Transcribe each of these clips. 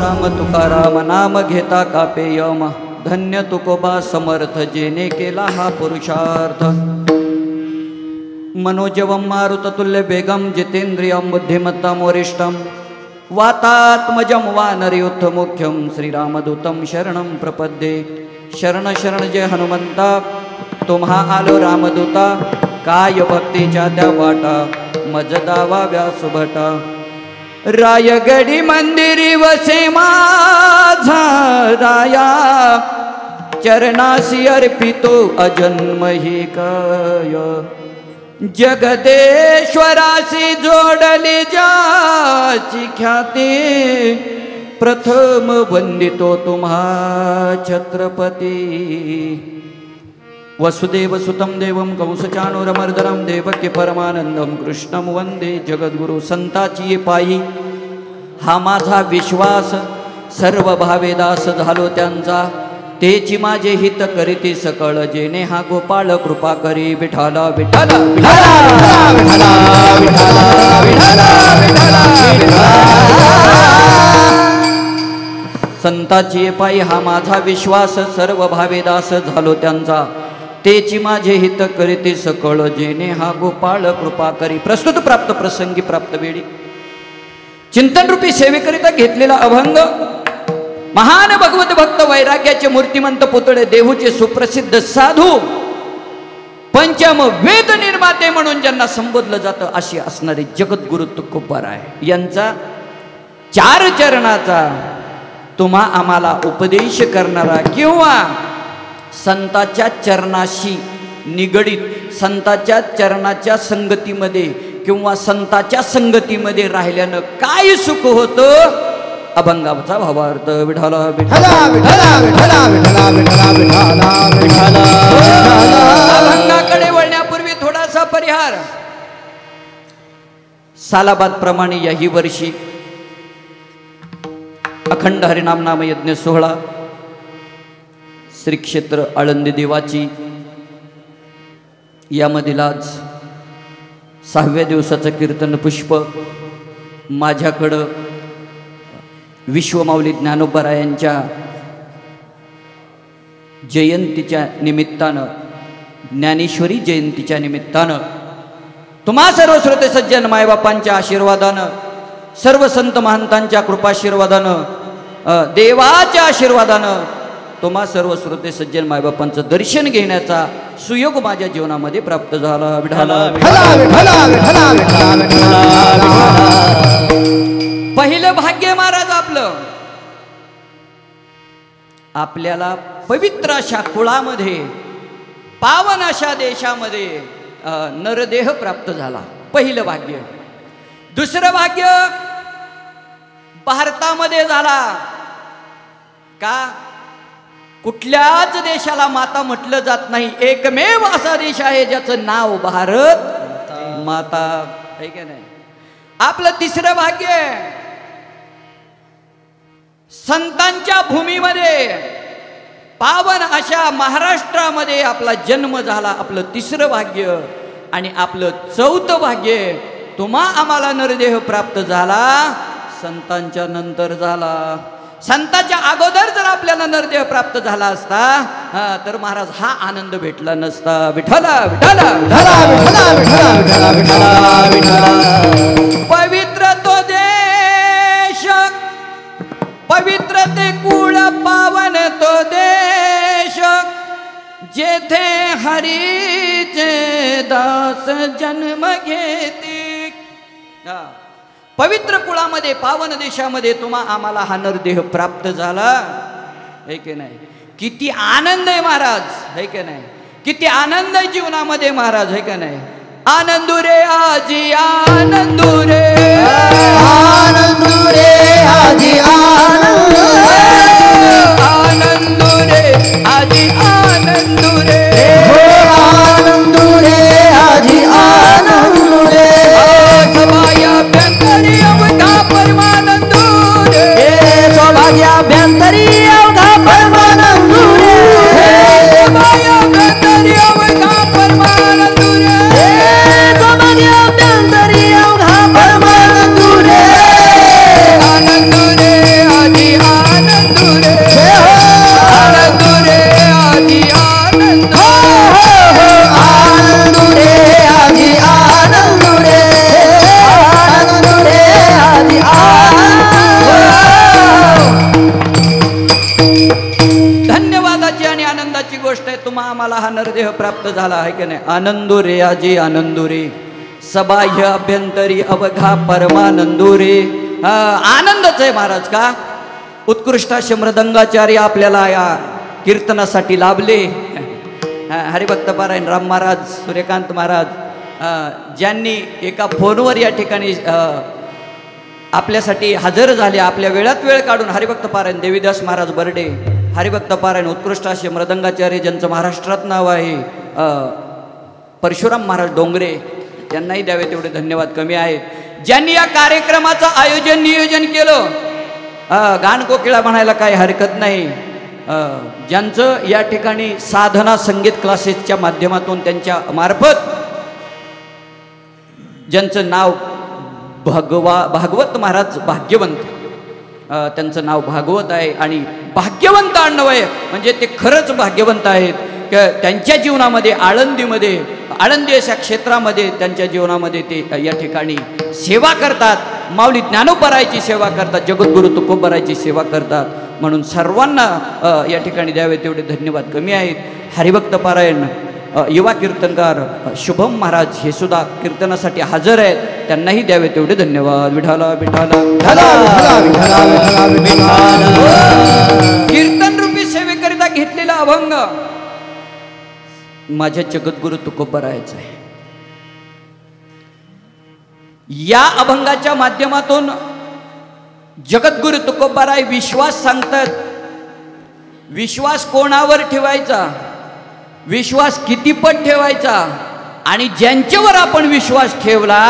राम तुकाराम नाम घेता कापे यम धन्य तुकोबा समर्थ जेने केला हा पुरुषार्थ मनोजवं मारुततुल्य वेगं जितेन्द्रियं बुद्धिमत्तं वरिष्ठं वातात्मजं वानरयूथमुख्यं श्रीरामदूतं शरणं प्रपद्ये शरण शरण जय हनुमंता तुम्हा आलो रामदूता काय भक्तीच्या त्या वाटा मज दावा व्यासुभटा रायगडी मंदिरी वसे माझा राया चरणासी अर्पितो अजन्मही काय जगदेश्वरासी जोडली जाची ख्याती प्रथम वंदितो तुम्हा छत्रपती वसुदेव सुतं देवं कंसचाणूरमर्दनं देवकी परमानंदं कृष्णं वंदे जगद्गुरु संताची पायी हा माझा विश्वास सर्व भावेदास झालो त्यांचा तेची माझे हित करीती सकळ जेने हा गोपाळ कृपा करी विठाला विठाला संताची पायी हा माझा विश्वास सर्व भावेदास झालो त्यांचा तेची माझे हित करीती सकळ जेने हा गोपाळ कृपा करी प्रस्तुत प्राप्त प्रसंगी प्राप्त वेळी चिंतन रूपी सेवेकरिता घेतलेला अभंग महान भगवत भक्त वैराग्याचे मूर्तिमंत पुतळे देहूचे सुप्रसिद्ध साधू पंचम वेद निर्माते म्हणून ज्यांना संबोधलं जातं अशी असणारे जगद्गुरु तुकोबाराय यांचा 4 चरणाचा तुम्हा आम्हाला उपदेश करणारा किंवा संताच्या चरणाशी निगडित संताच्या चरणाच्या संगतीमध्ये किंवा संताच्या संगतीमध्ये राहिल्यानं काय सुख होतं अभंगाचा भावार्थ विठाला विठाला विठाला विठाला विठाला विठाला विठाला अभंगाकडे वळण्यापूर्वी थोडासा परिहार सालाबाद प्रमाणे याही वर्षी अखंड हरिनाम नाम यज्ञ सोहळा श्री क्षेत्र आळंदी देवाची यामधील आज 6व्या दिवसाचं कीर्तन पुष्प माझ्याकडं विश्वमाऊली ज्ञानोबरायांच्या जयंतीच्या निमित्तानं ज्ञानेश्वरी जयंतीच्या निमित्तानं तुम्हा सर्व श्रोते सज्जन मायबापांच्या आशीर्वादानं सर्व संत महंतांच्या कृपाशीर्वादानं देवाच्या आशीर्वादानं तुम्हा सर्व श्रोते सज्जन मायबापांचं दर्शन घेण्याचा सुयोग माझ्या जीवनामध्ये प्राप्त झाला विठाला पहिलं भाग्य महाराज आपल्याला पवित्र अशा कुळामध्ये पावन अशा देशामध्ये नरदेह प्राप्त झाला पहिलं भाग्य दुसरं भाग्य भारतामध्ये झाला का कुठल्याच देशाला माता म्हटलं जात नाही एकमेव असा देश आहे ज्याचं नाव भारत माता आहे की नाही आपलं तिसरं भाग्य संतांच्या भूमीमध्ये पावन अशा महाराष्ट्रामध्ये आपला जन्म झाला आपलं तिसरं भाग्य आणि आपलं चौथं भाग्य तुम्हा आम्हाला नरदेह प्राप्त झाला संतांच्या नंतर झाला संतांच्या अगोदर जर आपल्याला नरदेह प्राप्त झाला असता तर महाराज हा आनंद भेटला नसता विठाला विठाला विठाला विठाला विठाला विठाला विठाला पवित्र तो देश पवित्र ते कुळ पावन तो देश जेथे हरीचे दास जन्म घेती पवित्र कुळामध्ये पावन देशामध्ये तुम्हा आम्हाला हा नरदेह प्राप्त झाला है की नाही किती आनंद आहे महाराज है की नाही किती आनंद आहे जीवनामध्ये महाराज है की नाही आनंदू रे आजी आनंदू रे आनंदू रे आजी आनंदू रे आजी आनंदू रे आनंदू रे आजी आनंदू रे सभाया भ्यंतरी अवघा परमानंदू रे सभाया भ्यंतरी अवघा परमानंदू रे सभाया भ्यंतरी अवघा परमानंदू रे सभाया भ्यंतरी अवघा परमानंदू हा नरदेह प्राप्त झाला आहे की नाही. आनंदो रे आजी आनंदो रे, सबाह्य अभ्यंतरी अवघा परमानंदो रे. आनंदच आहे महाराज. का उत्कृष्ट मृदंगाचार्य आपल्याला या कीर्तनासाठी लाभले. हरिभक्त पारायण राम महाराज, सूर्यकांत महाराज, ज्यांनी एका फोनवर या ठिकाणी आपल्यासाठी हजर झाले, आपल्या वेळात वेळ काढून. हरिभक्त पारायण देवीदास महाराज बर्डे, हरिभक्त पारायण उत्कृष्ट असे मृदंगाचार्य ज्यांचं महाराष्ट्रात नाव आहे, परशुराम महाराज डोंगरे, त्यांनाही द्यावे तेवढे धन्यवाद कमी आहेत. ज्यांनी या कार्यक्रमाचं आयोजन नियोजन केलं, गान कोकिळा म्हणायला काही हरकत नाही. ज्यांचं या ठिकाणी साधना संगीत क्लासेसच्या माध्यमातून त्यांच्या मार्फत ज्यांचं नाव भागवत महाराज भाग्यवंत, त्यांचं नाव भागवत आहे आणि भाग्यवंत आडनाव आहे, म्हणजे ते खरंच भाग्यवंत आहेत. त्यांच्या जीवनामध्ये आळंदी अशा क्षेत्रामध्ये त्यांच्या जीवनामध्ये ते या ठिकाणी सेवा करतात. माऊली ज्ञानोबरायची सेवा करतात, जगद्गुरु तुकोबरायची सेवा करतात. म्हणून सर्वांना या ठिकाणी द्यावे तेवढे धन्यवाद कमी आहेत. हरिभक्त पारायण युवा कीर्तनकार शुभम महाराज हे सुद्धा कीर्तनासाठी हजर आहेत, त्यांनाही द्यावे तेवढे धन्यवाद. विठाला विठाला कीर्तन रूपी सेवेकरिता घेतलेला अभंग माझ्या जगद्गुरु तुकोबरायचा आहे. या अभंगाच्या माध्यमातून जगद्गुरु तुकोबराय विश्वास सांगतात. विश्वास कोणावर ठेवायचा, विश्वास कितीपट ठेवायचा, आणि ज्यांच्यावर आपण विश्वास ठेवला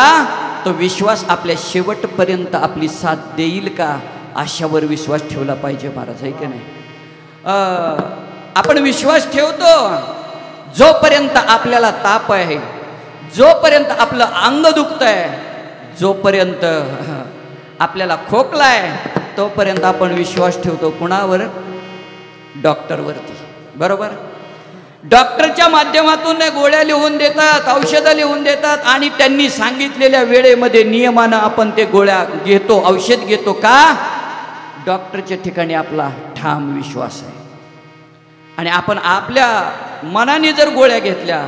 तो विश्वास आपल्या शेवटपर्यंत आपली साथ देईल का, अशावर विश्वास ठेवला पाहिजे महाराज, आहे की नाही. आपण विश्वास ठेवतो जोपर्यंत आपल्याला ताप आहे, जोपर्यंत आपलं अंग दुखत आहे, जोपर्यंत आपल्याला खोकला आहे, तोपर्यंत आपण विश्वास ठेवतो कुणावर, डॉक्टरवरती. बरोबर. डॉक्टरच्या माध्यमातून गोळ्या लिहून देतात, औषधं लिहून देतात, आणि त्यांनी सांगितलेल्या वेळेमध्ये नियमानं आपण ते गोळ्या घेतो, औषध घेतो. का, डॉक्टरच्या ठिकाणी आपला ठाम विश्वास आहे. आणि आपण आपल्या मनाने जर गोळ्या घेतल्या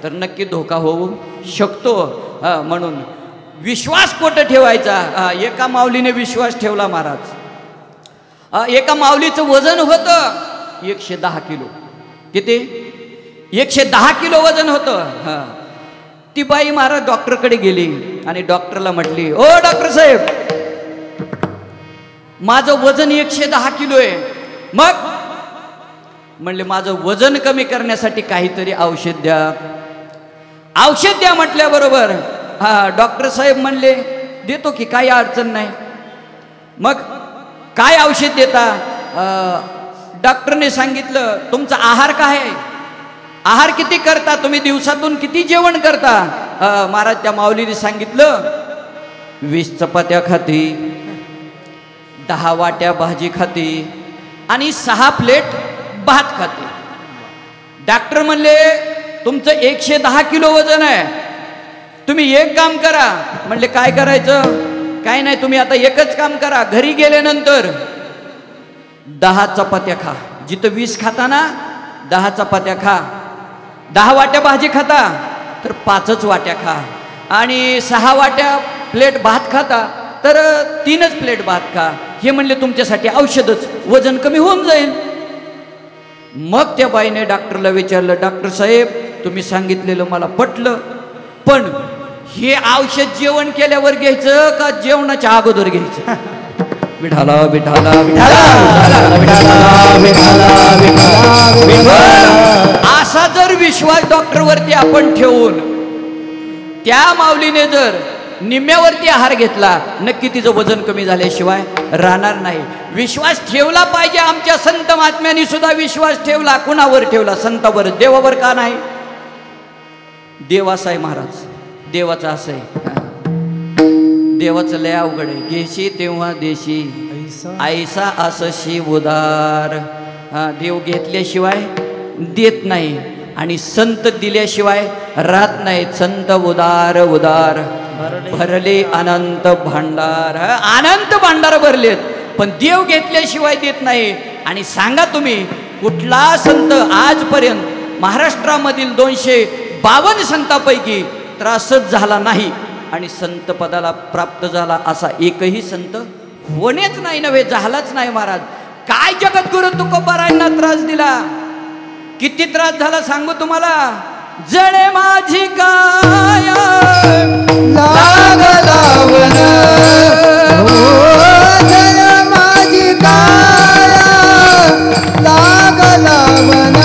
तर नक्की धोका होऊ शकतो. म्हणून विश्वास कुठं ठेवायचा. एका माऊलीने विश्वास ठेवला महाराज. एका माऊलीचं वजन होतं 110 किलो. किती? 110 किलो वजन होतं. ती बाई महाराज डॉक्टरकडे गेली आणि डॉक्टरला म्हटली, ओ डॉक्टर साहेब, माझं वजन 110 किलो आहे. मग म्हणले माझं वजन कमी करण्यासाठी काहीतरी औषध द्या. औषध द्या म्हटल्याबरोबर डॉक्टर साहेब म्हणले देतो की, काही अडचण नाही. मग काय औषध देता. डॉक्टरने सांगितलं तुमचा आहार काय आहे, आहार किती करता तुम्ही, दिवसातून किती जेवण करता. महाराज त्या माऊलीने सांगितलं 20 चपात्या खाती, 10 वाट्या भाजी खाती आणि 6 प्लेट भात खाते. डॉक्टर म्हणले तुमचं 110 किलो वजन आहे, तुम्ही एक काम करा. म्हणले काय करायचं. काय नाही, तुम्ही आता एकच काम करा, घरी गेल्यानंतर 10 चपात्या खा. जिथं 20 खाता ना 10 चपात्या खा. 10 वाट्या भाजी खाता तर 5च वाट्या खा. आणि 6 वाट्या प्लेट भात खाता तर 3च प्लेट भात खा. हे म्हणले तुमच्यासाठी औषधच, वजन कमी होऊन जाईल. मग त्या बाईने डॉक्टरला विचारलं, डॉक्टर साहेब तुम्ही सांगितलेलं मला पटलं, पण हे औषध जेवण केल्यावर घ्यायचं का जेवणाच्या अगोदर घ्यायचं. विठाला विठाला असा जर विश्वास डॉक्टरवरती आपण ठेवून त्या माऊलीने जर निम्म्यावरती आहार घेतला, नक्की तिचं वजन कमी झाल्याशिवाय राहणार नाही. विश्वास ठेवला पाहिजे. आमच्या संत महात्म्यांनी सुद्धा विश्वास ठेवला. कुणावर ठेवला? संतावर. देवावर का नाही. देव असा आहे महाराज, देवाचं असं आहे. देवाचं लय अवघड आहे. घेशी तेव्हा देशी, ऐसा असशी उदार. देव घेतल्याशिवाय देत नाही आणि संत दिल्याशिवाय राहत नाही. संत उदार उदार भरले अनंत भांडार. अनंत भांडार भरलेत, पण देव घेतल्याशिवाय देत नाही. आणि सांगा तुम्ही कुठला संत आजपर्यंत महाराष्ट्रामधील 252 संतांपैकी त्रासच झाला नाही आणि संत पदाला प्राप्त झाला असा एकही संत होणेच नाही नव्हे, झालाच नाही महाराज. काय जगद्गुरु तुकोबारायांना त्रास दिला, किती त्रास झाला सांगू तुम्हाला. जळे माझी काय लागला वन, जळे माझी काय लागला वन,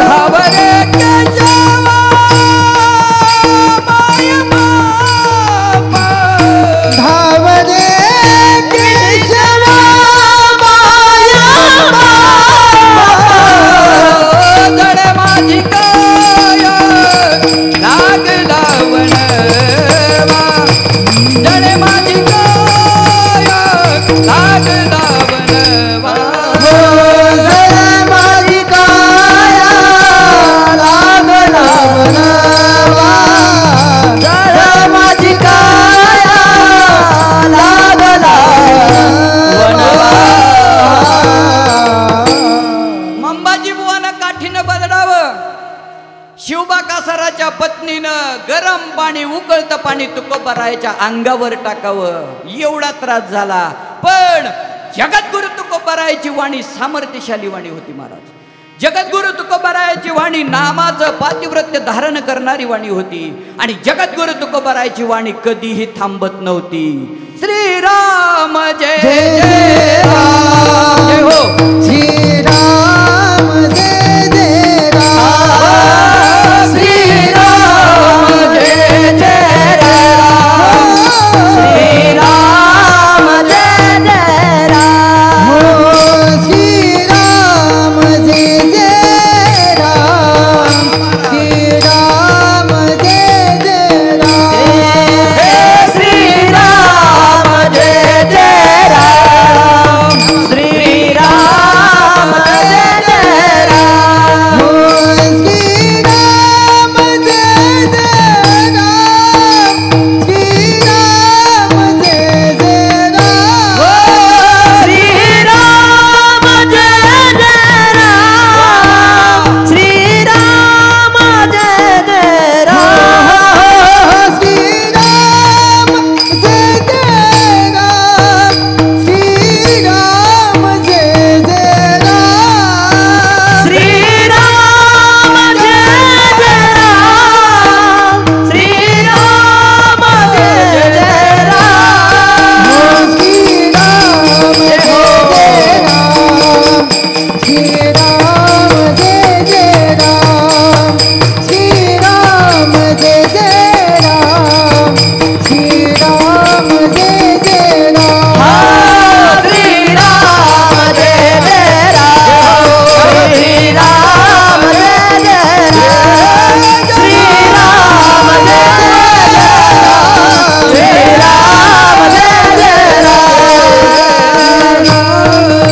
धावरे केशवा माय बापा, धावरे केशवा माय बापा, जळे माझी काय लागला वनवा, जळे माझी काय लागला वनवा. जळे माझी काय लागला वनवा, जळे माझी काय लागला वनवा. मंबाजी बुवानं काठीनं बदलावं, शिवबा कासाराच्या पत्नीनं गरम पाणी उकळतं पाणी तुकोबारायाच्या अंगावर टाकावं, एवढा त्रास झाला. पण जगद्गुरु तुकोबारायाची वाणी सामर्थ्यशाली वाणी होती महाराज. जगद्गुरु तुकोबारायाची वाणी नामाचं पातिव्रत्य धारण करणारी वाणी होती आणि जगद्गुरु तुकोबारायाची वाणी कधीही थांबत नव्हती. श्रीराम जय जय राम, जय हो श्रीराम जय जय राम, श्रीराम जय जय राम, श्रीराम जय जय राम, हो श्रीराम जय जय राम, श्रीराम जय जय राम, हे श्रीराम जय जय राम, श्रीराम जय जय राम, हो श्रीराम जय जय राम, श्रीराम जय जय राम, श्रीराम जय जय राम, श्रीराम जय जय राम, श्रीराम जय जय राम, श्रीराम जय जय राम, श्रीराम जय जय राम, श्रीराम जय जय राम, श्रीराम जय जय राम, श्रीराम जय जय राम, श्रीराम जय जय राम, हा श्रीराम जय जय राम, श्रीराम जय जय राम, श्रीराम जय जय राम, श्रीराम जय जय राम.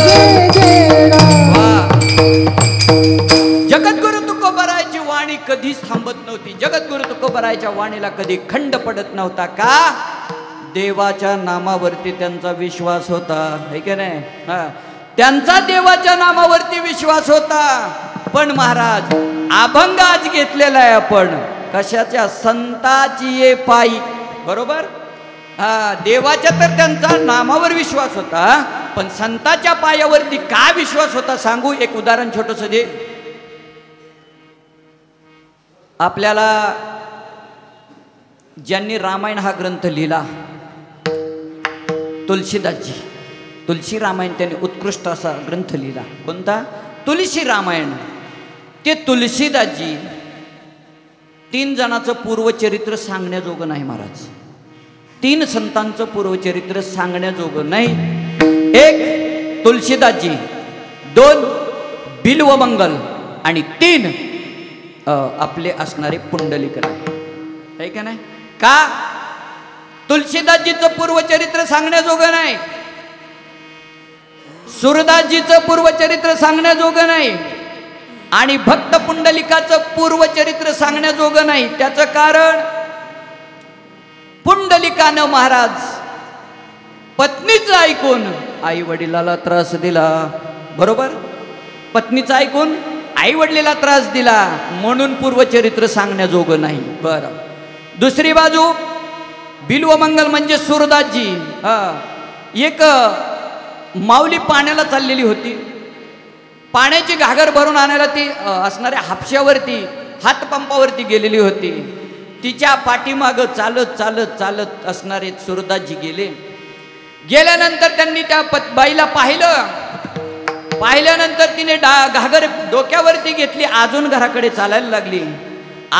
जय जय राम. जगद्गुरु तुकोबारायाची वाणी कधीच थांबत नव्हती. जगद्गुरु तुकोबारायाच्या वाणीला कधी खंड पडत नव्हता. का? देवाच्या नामावरती त्यांचा विश्वास होता, है की नाही? त्यांचा देवाच्या नामावरती विश्वास होता. पण महाराज अभंग आज घेतलेला आहे आपण कशाच्या? संताची ये पायी, बरोबर? देवाच्या तर त्यांचा नामावर विश्वास होता, पण संताच्या पायावरती काय विश्वास होता सांगू? एक उदाहरण छोटंसं दे आपल्याला. ज्यांनी रामायण हा ग्रंथ लिहिला, तुलसीदासजी, तुलसी रामायण त्यांनी उत्कृष्ट असा ग्रंथ लिहिला. कोणता? तुलसी रामायण. ते तुलसीदासजी 3 जणांचं पूर्वचरित्र सांगण्याजोगं नाही महाराज. 3 संतांचं पूर्वचरित्र सांगण्याजोगं नाही. 1 तुलसीदासजी, 2 बिल्वमंगल आणि 3 आपले असणारे पुंडलिकराय, आहे का नाही? का? तुलसीदासजीचं पूर्वचरित्र सांगण्याजोगं नाही, सुरदासजीचं पूर्वचरित्र सांगण्याजोगं नाही आणि भक्त पुंडलिकाचं पूर्वचरित्र सांगण्याजोगं नाही. त्याचं कारण पुंडलिकानं महाराज पत्नीचं ऐकून आई वडिलाला त्रास दिला, बरोबर? पत्नीचं ऐकून आई वडिलाला त्रास दिला म्हणून पूर्वचरित्र सांगण्याजोगं नाही. बरं, दुसरी बाजू बिल्वमंगल म्हणजे सूरदासजी. एक माऊली पाण्याला चाललेली होती. पाण्याची घागर भरून आणायला ती असणाऱ्या हापशावरती हातपंपावरती गेलेली होती. तिच्या पाठीमागं चालत चालत चालत असणारे सूरदासजी गेले. गेल्यानंतर त्यांनी त्या बाईला पाहिल्यानंतर तिने घागर डोक्यावरती घेतली. अजून घराकडे चालायला लागली.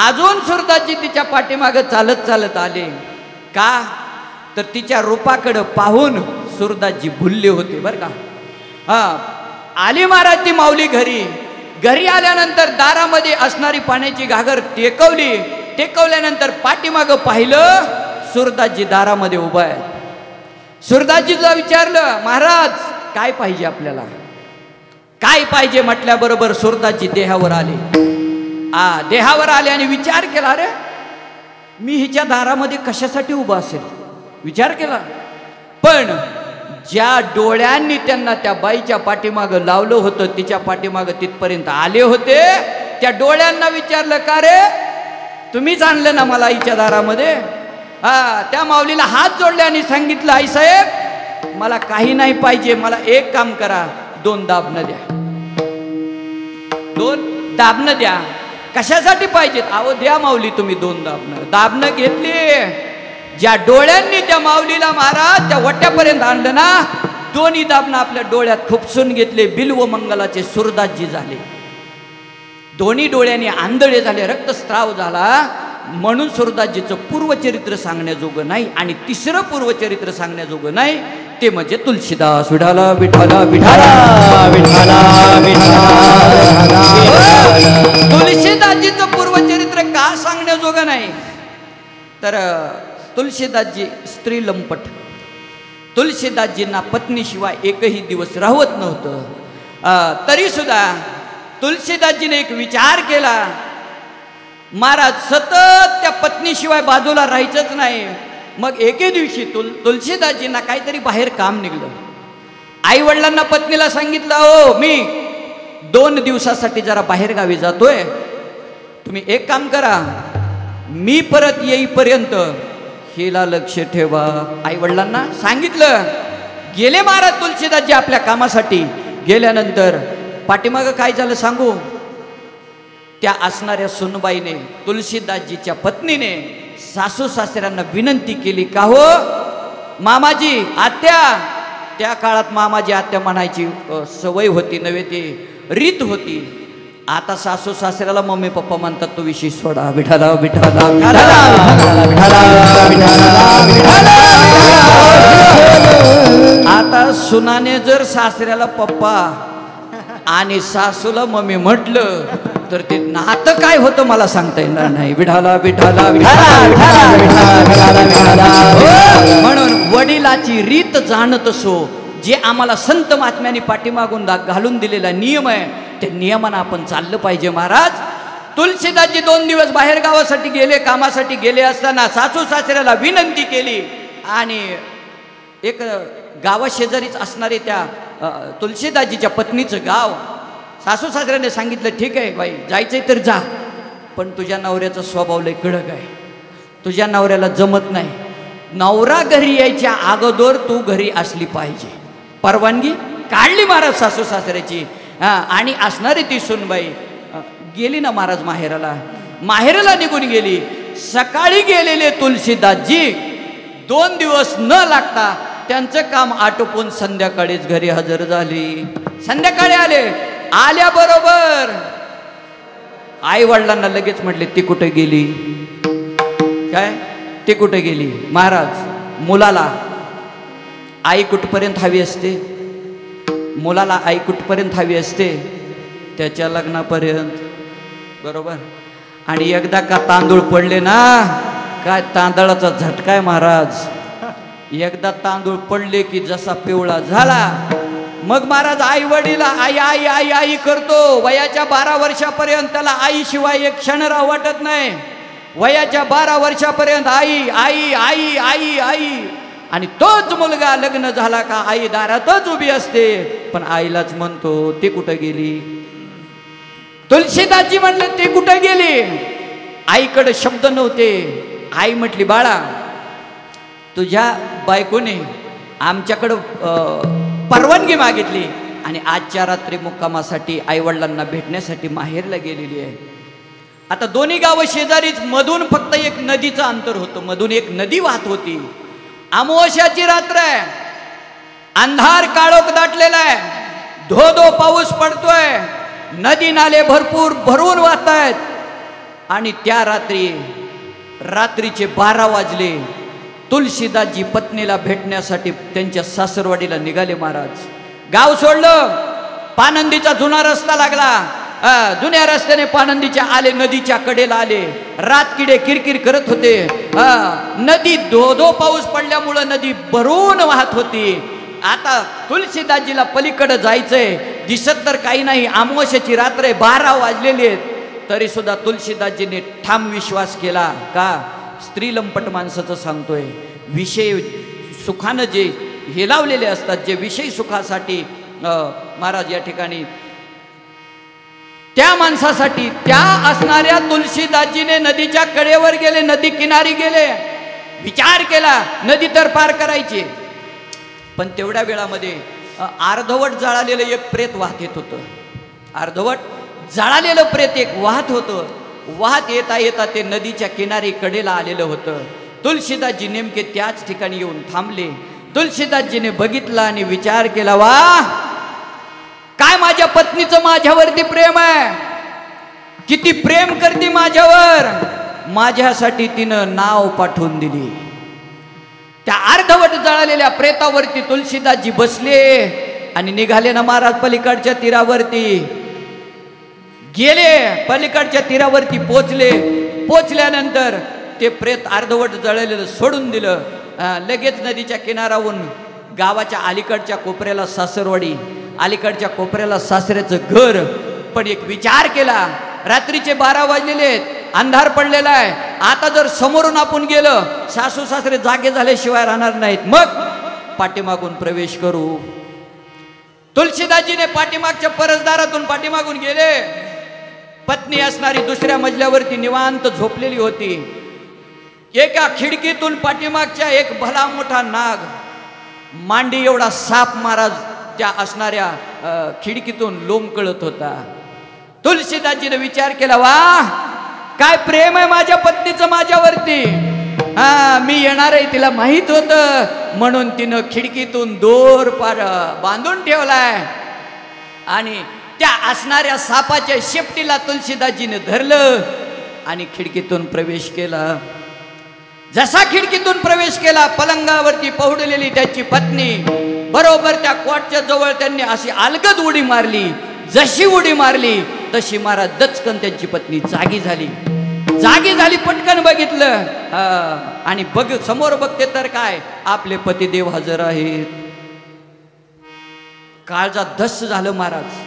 अजून सूरदासजी तिच्या पाठीमागं चालत चालत आले. का तर तिच्या रूपाकडं पाहून सूरदासजी भुलले होते बरं का. आली महाराज ती माऊली घरी आल्यानंतर दारामध्ये असणारी पाण्याची घागर टेकवल्यानंतर पाठीमागं पाहिलं, सूरदासजी दारामध्ये उभा आहे. सूरदासजीला विचारलं, महाराज काय पाहिजे आपल्याला, काय पाहिजे म्हटल्याबरोबर सूरदासजी देहावर आले आणि विचार केला, अरे मी हिच्या दारामध्ये कशासाठी उभा असेल विचार केला. पण ज्या डोळ्यांनी त्यांना त्या बाईच्या पाठीमागं लावलं होतं, तिच्या पाठीमागं तिथपर्यंत आले होते, त्या डोळ्यांना विचारलं, का रे तुम्हीच आणलं ना मला हिच्या दारामध्ये. त्या माऊलीला हात जोडले आणि सांगितलं, आई साहेब मला काही नाही पाहिजे, मला एक काम करा, 2 दाबणं द्या. 2 दाबणं द्या. कशासाठी पाहिजेत? अहो द्या माऊली तुम्ही 2 दाबणं घेतली. ज्या डोळ्यांनी त्या माऊलीला महाराज त्या वट्यापर्यंत आणलं ना, 2 दाबणं आपल्या डोळ्यात खुपसून घेतले. बिल्वमंगलाचे सूरदासजी झाले. 2 डोळ्यांनी आंधळे झाले, रक्तस्राव झाला. म्हणून सूरदासजीचं पूर्वचरित्र सांगण्याजोगं नाही. आणि तिसरं पूर्वचरित्र सांगण्याजोगं नाही ते म्हणजे तुलसीदास. विठाला विठाला विठाला विठाला विठाला. तुलसीदासजीचं पूर्वचरित्र का सांगण्याजोगं नाही तर तुलसीदासजी स्त्री लंपट. तुलसीदासजींना पत्नीशिवाय एकही दिवस राहत नव्हतं. तरी सुद्धा तुलसीदासजीने एक विचार केला, महाराज सतत त्या पत्नीशिवाय बाजूला राहायचंच नाही. मग एके दिवशी तुलसीदासजींना काहीतरी बाहेर काम निघलं. आई वडिलांना पत्नीला सांगितलं, हो मी 2 दिवसासाठी जरा बाहेर गावी जातोय, तुम्ही एक काम करा, मी परत येईपर्यंत हिला लक्ष ठेवा. आई वडिलांना सांगितलं. गेले महाराज तुलसीदासजी आपल्या कामासाठी. गेल्यानंतर पाठीमागं काय झालं सांगू. त्या असणाऱ्या सुनबाईने तुलसीदासजीच्या पत्नीने सासू सासऱ्यांना विनंती केली, का हो मामाजी आत्या. त्या काळात मामाजी आत्या म्हणायची सवय होती नव्हे, ती रीत होती. आता सासू सासऱ्याला मम्मी पप्पा म्हणतात, तो विषय सोडा. विठाला विठाला आता सुनाने जर सासऱ्याला पप्पा आणि सासूला मम्मी म्हटलं तर ते नातं काय होतं मला सांगता येणार नाही. विठाला विठाला म्हणून वडिलाची रीत जाणत असो, जे आम्हाला संत महात्म्यांनी पाठीमागून घालून दिलेला नियम आहे, त्या नियमानं आपण चाललं पाहिजे. महाराज तुलसीदासजी 2 दिवस बाहेर गावासाठी गेले, कामासाठी गेले असताना सासू सासऱ्याला विनंती केली. आणि एक गावाशेजारीच असणारे त्या तुलसीदासजीच्या पत्नीचं गाव. सासू सासऱ्याने सांगितलं, ठीक आहे बाई जायचंय तर जा, पण तुझ्या नवऱ्याचा स्वभाव लय कडक आहे, तुझ्या नवऱ्याला जमत नाही. नवरा घरी यायच्या अगोदर तू घरी असली पाहिजे. परवानगी काढली महाराज सासू सासऱ्याची. आणि असणारी ती सुनबाई गेली ना महाराज माहेराला निघून गेली. सकाळी गेलेले तुलसीदासजी 2 दिवस न लागता त्यांचं काम आटोपून संध्याकाळीच घरी हजर झाली. संध्याकाळी आल्याबरोबर आई वडिलांना लगेच म्हटले, ती कुठे गेली, काय ती कुठे गेली. महाराज मुलाला आई कुठपर्यंत हवी असते, मुलाला आई कुठपर्यंत हवी असते, त्याच्या लग्नापर्यंत, बरोबर. आणि एकदा का तांदूळ पडले ना, काय तांदळाचा झटका आहे महाराज. एकदा तांदूळ पडले की जसा पिवळा झाला, मग महाराज आई वडीला आई आई आई आई करतो. वयाच्या 12 वर्षापर्यंत त्याला आईशिवाय एक क्षण राहू वाटत नाही. वयाच्या 12 वर्षापर्यंत आई आई आई आई आई. आणि तोच मुलगा लग्न झाला का आई दारातच उभी असते, पण आईलाच म्हणतो ती कुठं गेली. तुलसीदासजी म्हणले ते कुठे गेले? आईकडे शब्द नव्हते. आई म्हटली, बाळा तुझ्या बायकोने आमच्याकडं परवानगी मागितली आणि आजच्या रात्री मुक्कामासाठी आईवडिलांना भेटण्यासाठी माहेरला गेलेली आहे. आता दोन्ही गावं शेजारीच, मधून फक्त एक नदीचं अंतर होतं, मधून एक नदी वाहत होती. अमावस्याची रात्र आहे, अंधार काळोख दाटलेला आहे, धो धो पाऊस पडतोय, नदी नाले भरपूर भरून वाहत आहेत. आणि त्या रात्रीचे 12 वाजले. तुलसीदासजी पत्नीला भेटण्यासाठी त्यांच्या सासरवाडीला निघाले. महाराज गाव सोडलं, पानंदीचा जुना रस्ता लागला. जुन्या रस्त्याने पानंदीच्या आले, नदीच्या कडेला आले. रातकिडे किरकिर करत होते. नदी धो धो पाऊस पडल्यामुळे नदी भरून वाहत होती. आता तुलसीदासजीला पलीकडे जायचंय, दिसत तर काही नाही, अमावस्याची रात्र आहे, 12 वाजलेली आहेत. तरी सुद्धा तुलसीदासजीने ठाम विश्वास केला. का? स्त्री लंपट माणसाचं सांगतोय, विषय सुखानं जे हेलावलेले असतात, जे विषय सुखासाठी महाराज या ठिकाणी त्या माणसासाठी त्या असणाऱ्या तुलसीदासजीने नदीच्या कडेवर गेले, नदी किनारी गेले, विचार केला नदी तर पार करायची. पण तेवढ्या वेळामध्ये अर्धवट जळालेलं एक प्रेत वाहत येत होतं. अर्धवट जळालेलं प्रेत एक वाहत होतं. वाहत येता येता ते नदीच्या किनारी कडेला आलेलं होतं. तुलसीदासजी नेमके त्याच ठिकाणी येऊन थांबले. तुलसीदासजीने बघितलं आणि विचार केला, वा काय माझ्या पत्नीचं माझ्यावरती प्रेम आहे, किती प्रेम करते माझ्यावर. माझ्यासाठी तिनं नाव पाठवून दिली. त्या अर्धवट जळालेल्या प्रेतावरती तुलसीदासजी बसले आणि निघाले ना महाराज पलीकडच्या तीरावरती गेले. पलीकडच्या तीरावरती पोचले. पोचल्यानंतर ते प्रेत अर्धवट जळलेलं सोडून दिलं. लगेच नदीच्या किनाऱ्याहून गावाच्या अलीकडच्या कोपऱ्याला सासरवाडी, अलीकडच्या कोपऱ्याला सासऱ्याचं घर. पण एक विचार केला, रात्रीचे 12 वाजलेले आहेत, अंधार पडलेला आहे. आता जर समोरून आपण गेलं, सासू सासरे जागे झाल्याशिवाय राहणार नाहीत. मग पाठीमागून प्रवेश करू. तुलसीदासजीने पाठीमागच्या परसदारातून पाठीमागून गेले. पत्नी असणारी दुसऱ्या मजल्यावरती निवांत झोपलेली होती. एका खिडकीतून पाठीमागच्या एक भला मोठा नाग, मांडी एवढा साप महाराज त्या असणाऱ्या खिडकीतून लोंबकळत होता. तुलसीदासजीने विचार केला, वा काय प्रेम आहे माझ्या पत्नीचं माझ्यावरती. मी येणार आहे तिला माहित होतं, म्हणून तिनं खिडकीतून दोर बांधून ठेवलाय. आणि त्या असणाऱ्या सापाच्या शेपटीला तुलसीदासजीने धरलं आणि खिडकीतून प्रवेश केला. जसा खिडकीतून प्रवेश केला, पलंगावरती पहुडलेली त्याची पत्नी बरोबर त्या कोटच्या जवळ त्यांनी अशी अलगद उडी मारली. जशी उडी मारली तशी महाराज दचकन त्यांची पत्नी जागी झाली. जागी झाली, पटकन बघितलं आणि समोर बघते तर काय, आपले पतिदेव हजर आहेत. काळजा धस्स झालं महाराज,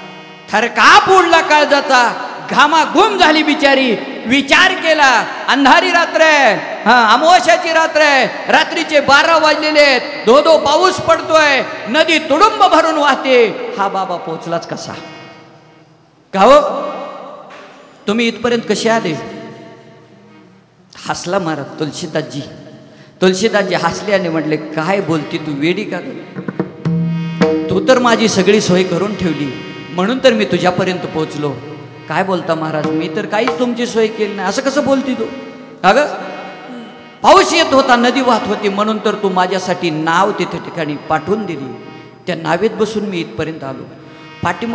थरकाप उडला काळजाचा, घामाघूम झाली बिचारी. विचार केला, अंधारी रात्र आहे, अमावस्याची रात्र आहे, रात्रीचे 12 वाजलेले आहेत, धो धो पाऊस पडतोय, नदी तुडुंब भरून वाहते. हा बाबा पोचलाच कसा? का हो, तुम्ही इथपर्यंत कसे आले? हसला महाराज तुलसीदासजी. तुलसीदासजी हसले आणि म्हटले, काय बोलती तू, वेडी का? तू तर माझी सगळी सोय करून ठेवली, म्हणून तर मी तुझ्यापर्यंत पोहोचलो. काय बोलता महाराज, मी तर काहीच तुमची सोय केली नाही. असं कसं बोलती तू? अगं पाऊस येत होता, नदी वाहत होती, म्हणून तर तू माझ्यासाठी नाव तिथे ठिकाणी पाठवून दिली. त्या नावेत बसून मी इथपर्यंत आलो.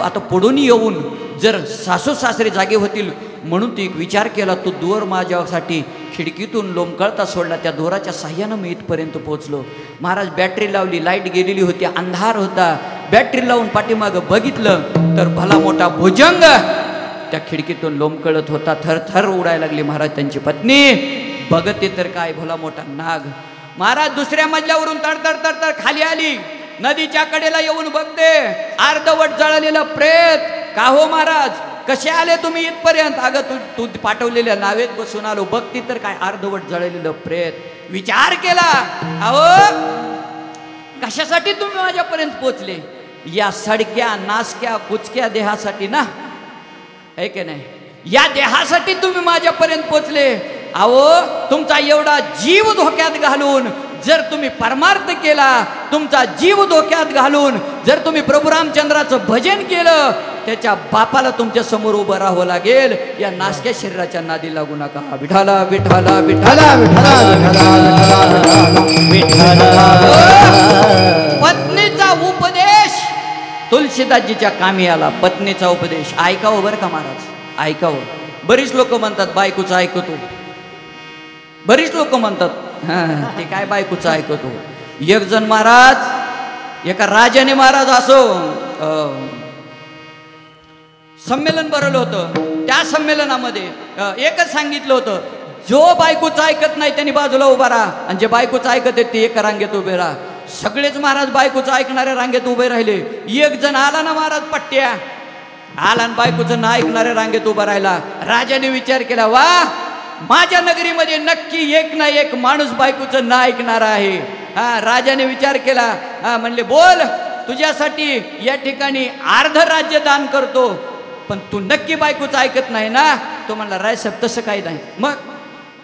आता पुढून येऊन जर सासू सासरे जागे होतील म्हणून तू एक विचार केला, तो दोर माझ्यासाठी खिडकीतून लोंबकळता सोडला. त्या दोराच्या साह्यानं मी इथपर्यंत पोहोचलो. महाराज बॅटरी लावली, लाईट गेलेली होती, अंधार होता. बॅटरी लावून पाठीमागं बघितलं तर भला मोठा भुजंग त्या खिडकीतून लोंबकळत होता. थरथर उडायला लागली महाराज त्यांची पत्नी. बघते तर काय, भला मोठा नाग. महाराज दुसऱ्या मजल्यावरून तडतड तडतड खाली आली. नदीच्या कडेला येऊन बघते, अर्धवट जळलेलं प्रेत. का हो महाराज, कसे आले तुम्ही इथपर्यंत? अगं तू पाठवलेल्या नावेत बसून आलो. बघती तर काय, अर्धवट जळलेलं प्रेत. विचार केला, अहो कशासाठी तुम्ही माझ्यापर्यंत पोचले? या सडक्या नासक्या कुचक्या देहासाठी ना? आहे की नाही? या देहासाठी तुम्ही माझ्यापर्यंत पोचले. अहो तुमचा एवढा जीव धोक्यात घालून जर तुम्ही परमार्थ केला, तुमचा जीव धोक्यात घालून जर तुम्ही प्रभू रामचंद्राचं भजन केलं, त्याच्या बापाला तुमच्या समोर उभं राहावं लागेल. या नासक्या शरीराच्या नादी लागू नका. विठाला विठाला विठाला विठाला. पत्नीचा उपदेश तुलसीदासजीच्या कामी आला. पत्नीचा उपदेश ऐकावं बरं का महाराज, ऐकावं. बरीच लोक म्हणतात बायकोचं ऐकतो, बरीच लोक म्हणतात ते काय बायकोचं ऐकतो. एक जण महाराज, एका राजाने महाराज असो संमेलन भरवलं होतं. त्या संमेलनामध्ये एकच सांगितलं होतं, जो बायकोचं ऐकत नाही त्यांनी बाजूला उभा राहा, आणि जे बायकोचं ऐकत आहेत ते एका रांगेत उभे राहा. सगळेच महाराज बायकोचं ऐकणाऱ्या रांगेत उभे राहिले. एक जण आला ना महाराज पट्ट्या, आला आणि बायकोचं ना ऐकणाऱ्या रांगेत उभा राहिला. राजाने विचार केला, वा माझ्या नगरीमध्ये नक्की एक ना एक माणूस बायकोचं ना ऐकणारा आहे. राजाने विचार केला, म्हणले बोल, तुझ्यासाठी या ठिकाणी अर्ध राज्य दान करतो, पण तू नक्की बायकोचं ऐकत नाही ना? तो म्हणला, रायसाहेब तसं काही नाही. मग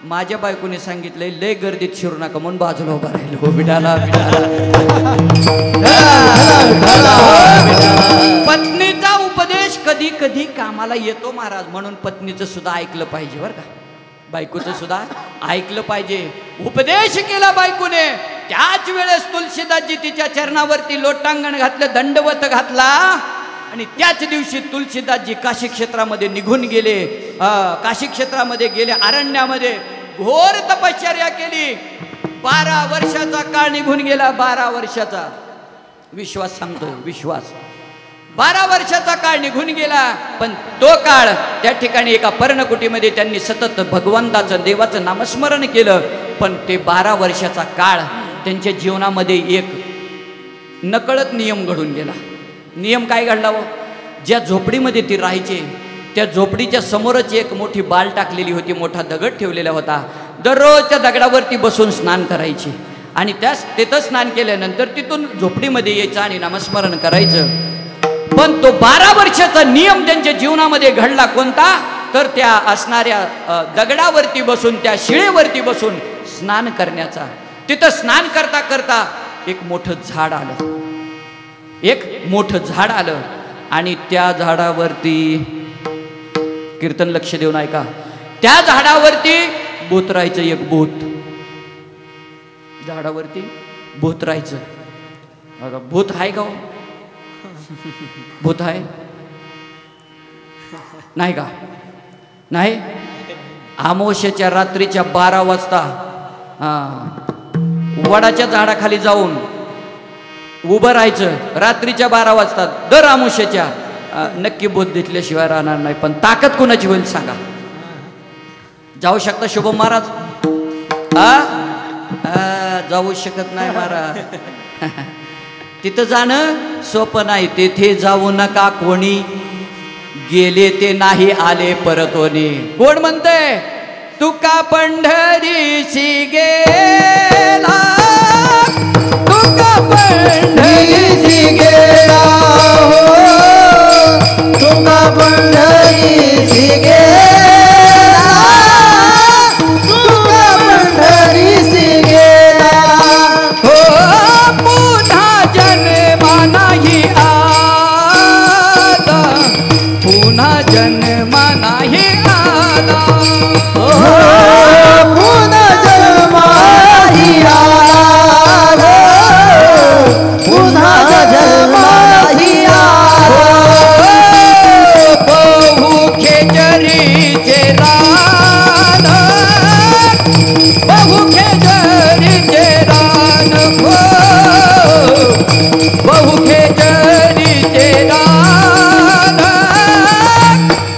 माझ्या बायकोने सांगितलंय लय गर्दीत शिरू नका म्हणून बाजूला उभा राहिलो. बिडाला पत्नीचा उपदेश कधी कधी कामाला येतो महाराज, म्हणून पत्नीचं सुद्धा ऐकलं पाहिजे बरं का, बायकोचं सुद्धा ऐकलं पाहिजे. उपदेश केला बायकोने. त्याच वेळेस तुलसीदासजी तिच्या चरणावरती लोटांगण घातलं, दंडवत घातला, आणि त्याच दिवशी तुलसीदासजी काशी क्षेत्रामध्ये निघून गेले. काशी क्षेत्रामध्ये गेले, अरण्यामध्ये घोर तपश्चर्या केली. 12 वर्षाचा काळ निघून गेला. 12 वर्षाचा, विश्वास सांगतोय, विश्वास. 12 वर्षाचा काळ निघून गेला. पण तो काळ त्या ठिकाणी एका पर्णकुटीमध्ये त्यांनी सतत भगवंताचं, देवाचं नामस्मरण केलं. पण ते 12 वर्षाचा काळ त्यांच्या जीवनामध्ये एक नकळत नियम घडून गेला. नियम काय घडला हो? ज्या झोपडीमध्ये ती राहायचे त्या झोपडीच्या समोरच एक मोठी बाल टाकलेली होती, मोठा दगड ठेवलेला होता. दररोज त्या दगडावरती बसून स्नान करायची, आणि तिथं स्नान केल्यानंतर तिथून झोपडीमध्ये यायचं आणि नामस्मरण करायचं. पण तो 12 वर्षाचा नियम त्यांच्या जीवनामध्ये घडला. कोणता? तर त्या असणाऱ्या दगडावरती बसून, त्या शिळेवरती बसून स्नान करण्याचा. तिथं स्नान करता करता एक मोठं झाड आलं, एक मोठं झाड आलं, आणि त्या झाडावरती, कीर्तन लक्ष देऊन ऐका, त्या झाडावरती भूत राहायचं. एक भूत, झाडावरती भूत राहायचं. भूत आहे का? भूत आहे नाही का? नाही. अमावस्येच्या रात्रीच्या 12 वाजता वडाच्या झाडाखाली जाऊन उभं राहायचं. रात्रीच्या 12 वाजता दर अमावस्येच्या. नक्की भूत दिसल्याशिवाय राहणार नाही. पण ताकद कोणाची होईल सांगा? जाऊ शकता शुभम महाराज? जाऊ शकत नाही महाराज. तिथं जाणं सोपं नाही. तेथे जाऊ नका कोणी, गेले ते नाही आले परतोनी. कोण म्हणतंय? तुका पंढरीशी गेला, तुका पंढरीशी गेला, हो तुका पंढरीशी गेला, तुका पंढरीशी गेला, हो पुन्हा जन्मा नाही आला, पुन्हा जन्मा नाही आला, हो पुन्हा जन्मा नाही आला, पुन्हा जन्मा नाही आला. बहु खेचरीचे रान, बहु खेचरीचे रान, बहु खेचरीचे रान,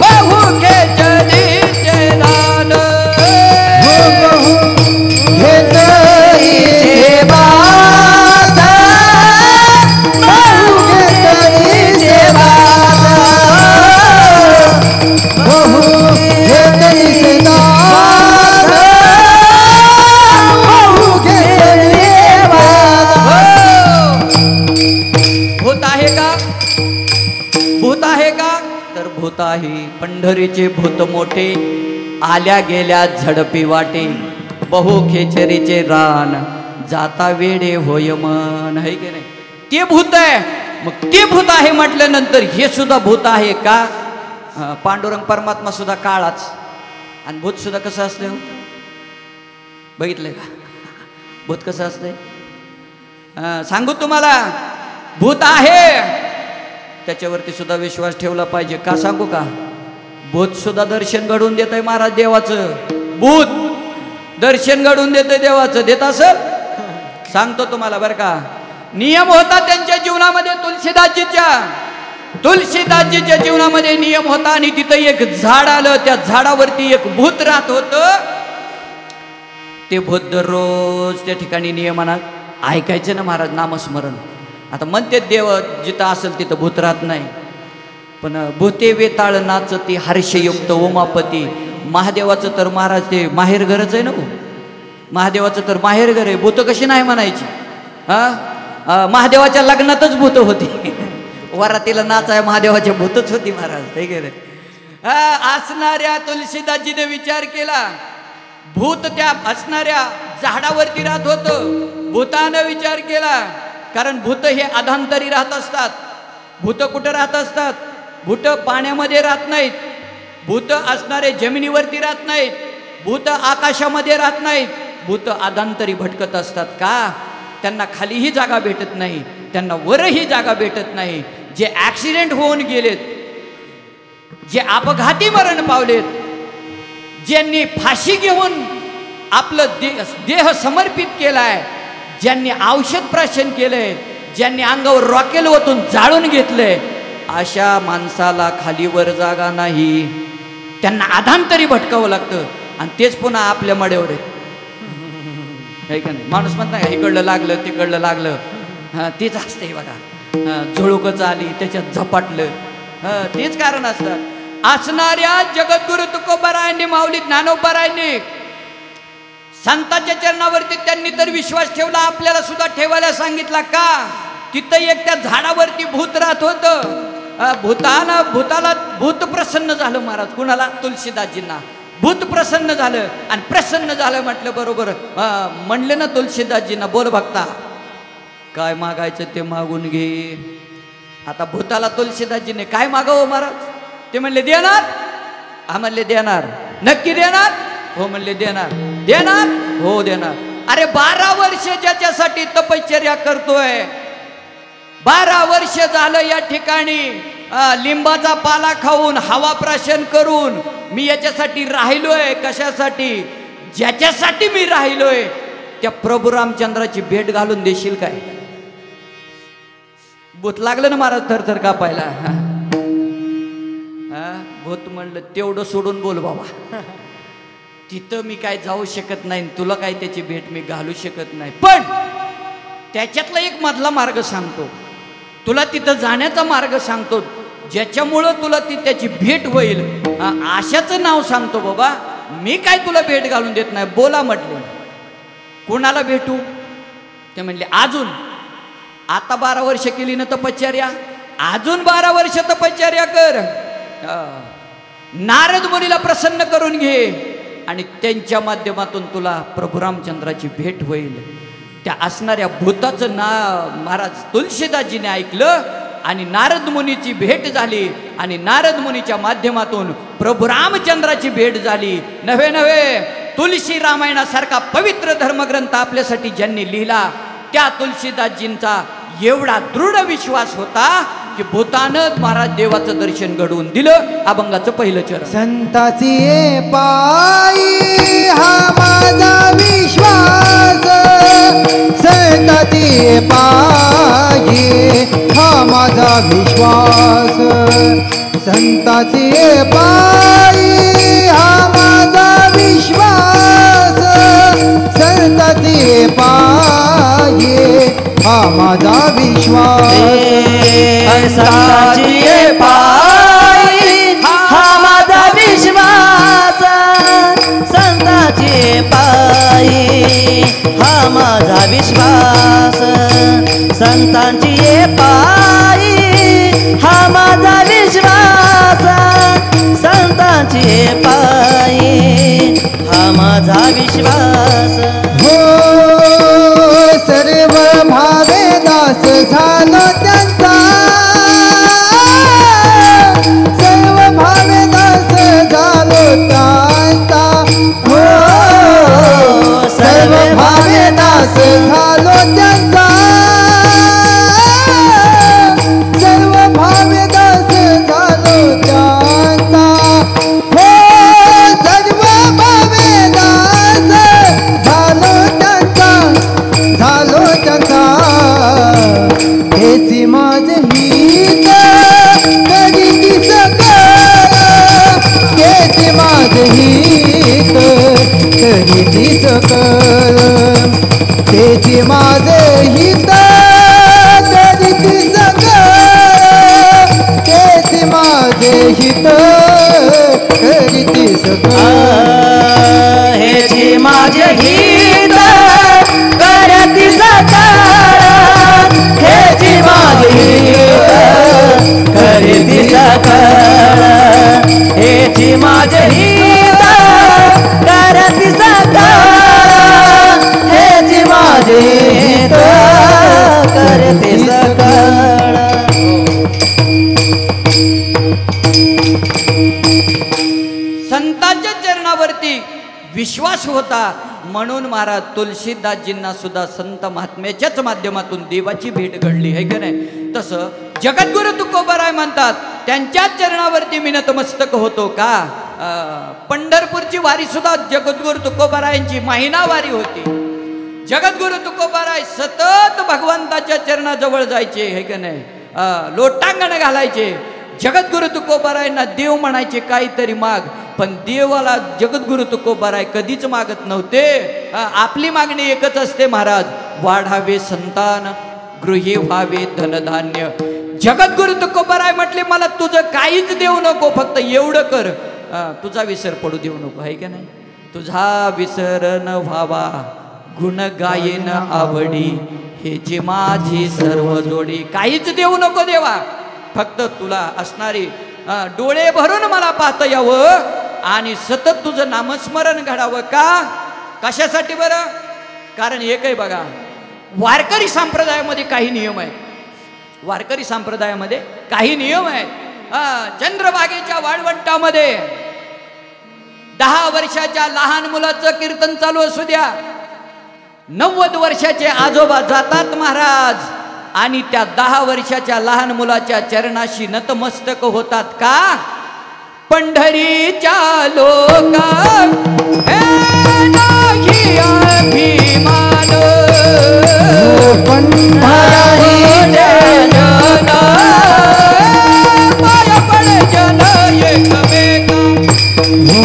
बहु खेचरीचे रान, बहु खेचरीचे बात, बहु खेचरीचे बात, बहु खेचरीचे बात, बहु खेचरीचे बात. भूत आहे. पंढरीचे भूत मोठे, आल्या गेल्या झडपी वाटे. बहु खेचरीचे रान, जाता वेडे होय मन. है की नाही? ते भूत आहे. मग ते भूत आहे म्हटल्यानंतर हे सुद्धा भूत आहे का? पांडुरंग परमात्मा सुद्धा काळाच, आणि भूत सुद्धा कसं असतं हो? बघितलंय का भूत कसं असतंय? सांगू तुम्हाला, भूत आहे त्याच्यावरती सुद्धा विश्वास ठेवला पाहिजे. का सांगू का? भूत सुद्धा दर्शन घडवून देत आहे महाराज देवाचं. भूत दर्शन घडवून देत आहे देवाचं. देत असं सांगतो तुम्हाला बरं का. नियम होता त्यांच्या जीवनामध्ये, तुलसीदासजीच्या जीवनामध्ये नियम होता. आणि तिथं एक झाड आलं, त्या झाडावरती एक भूत राहत होतं. ते भूत दररोज त्या ठिकाणी नियमानं ऐकायचं ना महाराज नामस्मरण. आता म्हणते देव जिथं असेल तिथं भूत राहत नाही, पण भूते वेताळ नाचती हर्षयुक्त उमापती. महादेवाचं तर महाराज ते माहेर घरच आहे ना. महादेवाचं तर माहेर घर आहे. भूत कशी नाही म्हणायची? महादेवाच्या लग्नातच भूत होती. वरातीला नाचाय महादेवाच्या भूतच होती महाराज. हे गे असणाऱ्या तुलसीदासजीने विचार केला. भूत त्या असणाऱ्या झाडावरती राहत होतं. भूतानं विचार केला, कारण भूत हे अधांतरी राहत असतात. भूत कुठं राहत असतात? भूत पाण्यामध्ये राहत नाहीत. भूत असणारे जमिनीवरती राहत नाहीत. भूत आकाशामध्ये राहत नाहीत. भूत अधांतरी भटकत असतात. का? त्यांना खालीही जागा भेटत नाही, त्यांना वरही जागा भेटत नाही. जे ॲक्सिडेंट होऊन गेलेत, जे अपघाती मरण पावलेत, ज्यांनी फाशी घेऊन आपलं देह समर्पित केलाय, ज्यांनी औषध प्राशन केलंय, ज्यांनी अंगावर रॉकेल ओतून जाळून घेतलंय, अशा माणसाला खालीवर जागा नाही. त्यांना अधांतरी भटकावं लागतं. आणि तेच पुन्हा आपल्या मड्यावर आहे. का नाही? माणूस म्हणत नाही इकडलं लागलं तिकडलं लागलं. तेच असते बघा. झुळूकच आली त्याच्यात झपाटलं. तेच कारण असतं. असणाऱ्या जगद्गुरु तुकोबारायांनी, माऊली ज्ञानोबारायांनी संतांच्या चरणावरती त्यांनी तर विश्वास ठेवला, आपल्याला सुद्धा ठेवायला सांगितला. का? तिथं एक त्या झाडावरती भूत राहत होतं. भूताला भूत प्रसन्न झालं महाराज. कुणाला? तुलसीदासजींना भूत प्रसन्न झालं. आणि प्रसन्न झालं म्हटलं बरोबर म्हणले ना तुलसीदासजींना, बोल भक्ता काय मागायचं ते मागून घे. आता भूताला तुलसीदासजीने काय मागावं महाराज? ते म्हणले देणार. हा म्हणले देणार. नक्की देणार? हो म्हणले देणार. देणार? हो देणार. अरे 12 वर्ष ज्याच्यासाठी तपश्चर्या करतोय, 12 वर्ष झालं या ठिकाणी लिंबाचा पाला खाऊन हवा प्राशन करून मी याच्यासाठी राहिलोय. कशासाठी? ज्याच्यासाठी मी राहिलोय त्या प्रभू रामचंद्राची भेट घालून देशील काय? भूत लागलं ना महाराज थरथर कापायला. भूत म्हणलं तेवढं सोडून बोल बाबा, तिथं मी काय जाऊ शकत नाही, तुला काय त्याची भेट मी घालू शकत नाही. पण त्याच्यातला एक मधला मार्ग सांगतो तुला, तिथं जाण्याचा मार्ग सांगतो, ज्याच्यामुळं तुला ती त्याची भेट होईल. आशाचं नाव सांगतो बाबा. मी काय तुला भेट घालून देत नाही. बोला म्हटले. कोणाला भेटू? ते म्हणले अजून आता 12 वर्ष केली ना तपश्चर्या, अजून 12 वर्ष तपश्चर्या कर. नारद मुनीला प्रसन्न करून घे आणि त्यांच्या माध्यमातून तुला प्रभू रामचंद्राची भेट होईल. त्या असणाऱ्या भूताचं महाराज तुलसीदासजीने ऐकलं आणि नारद मुनीची भेट झाली. आणि नारद मुनीच्या माध्यमातून प्रभू रामचंद्राची भेट झाली. नव्हे नव्हे, तुलसी रामायणासारखा पवित्र धर्मग्रंथ आपल्यासाठी ज्यांनी लिहिला त्या तुलसीदासजींचा एवढा दृढ विश्वास होता की भूतानं महाराज देवाचं दर्शन घडवून दिलं. अभंगाचं पहिलं चरण. संताची पायी हा माझा विश्वास, संताची पायी हा माझा विश्वास, संताची पायी हा माझा विश्वास, संताची पायी हा माझा विश्वास, संताची पायी हा माझा विश्वास, संताची पायी हा माझा विश्वास, संतांची पायी हा माझा विश्वास, संतांची पायी हा माझा विश्वास हो सर्व भावे दास झालो त्यांचा सर्व भावे दास झालो त्यांचा हो सर्व भावे दास झालो त्यांचा सर्व भावे दास झालो त्यांचा हो सर्व भावे दास झालो त्यांचा हेची माझे हित करीती सकळ हेची माझे हित करीती सकळ हेची माझे हित करीती सकळ हेची माझे हित करीती सकळ हेची माझे हित करती सकळ हेची माझे हित करती सकळ हेची माझे हित करती सकळ हेची माझे हित करती सकळ संतांच्या चरणावरती विश्वास होता म्हणून महाराज तुलसीदासजींना सुद्धा संत महात्म्याच्याच माध्यमातून देवाची भेट घडली आहे की नाही. तसं जगद्गुरु तुकोबाराय म्हणतात त्यांच्याच चरणावरती मी नतमस्तक होतो का. पंढरपूरची वारी सुद्धा जगद्गुरु तुकोबारायांची महिना वारी होती. जगद्गुरु तुकोबाराय सतत भगवंताच्या चरणाजवळ जायचे हे की नाही. लोटांगण घालायचे. जगद्गुरु तुकोबारायांना देव म्हणायचे काहीतरी माग, पण देवाला जगद्गुरु तुकोबाराय कधीच मागत नव्हते. आपली मागणी एकच असते महाराज, वाढावे संतान गृही व्हावे धनधान्य. जगद्गुरु तुकोबाराय म्हटले मला तुझं काहीच देऊ नको, फक्त एवढं कर, तुझा विसर पडू देऊ नको आहे का नाही. तुझा विसर न व्हावा गुण गायेन आवडी हे जे माझी सर्व जोडी. काहीच देऊ नको देवा, फक्त तुला असणारी डोळे भरून मला पाहता यावं आणि सतत तुझं नामस्मरण घडावं. का कशासाठी बरं. कारण एक आहे बघा, वारकरी संप्रदायामध्ये काही नियम आहेत. वारकरी संप्रदायामध्ये काही नियम आहेत. चंद्रभागेच्या वाळवंटामध्ये 10 वर्षाच्या लहान मुलाचं कीर्तन चालू असू द्या, 90 वर्षाचे आजोबा जातात महाराज आणि त्या 10 वर्षाच्या लहान मुलाच्या चरणाशी नतमस्तक होतात. का पंढरीच्या लोका नाही अभिमान पंढरीच्या पाया पडे जन एकमेका हो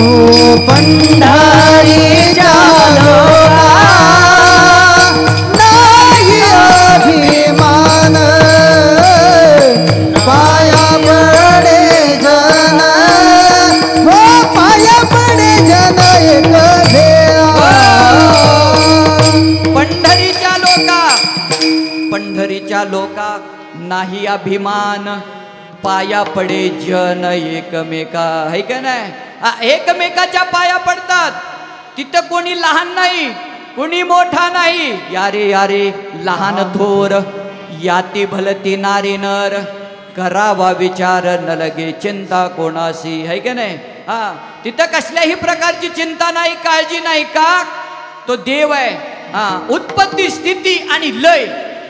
पंढरीच्या लोका नाही अभिमान पाया पडे जन हो पाया पडे जन एक भेळा. पंढरीच्या लोका नाही अभिमान पाया पडे जन एकमेका है का नाही. एकमेकाच्या पाया पडतात. तिथं कोणी लहान नाही कोणी मोठा नाही. यारे यारे लहान थोर याती भलती नारी नर करावा विचार न लगे चिंता कोणासी है का नाही. तिथं कसल्याही प्रकारची चिंता नाही काळजी नाही. का तो देव आहे. उत्पत्ती स्थिती आणि लय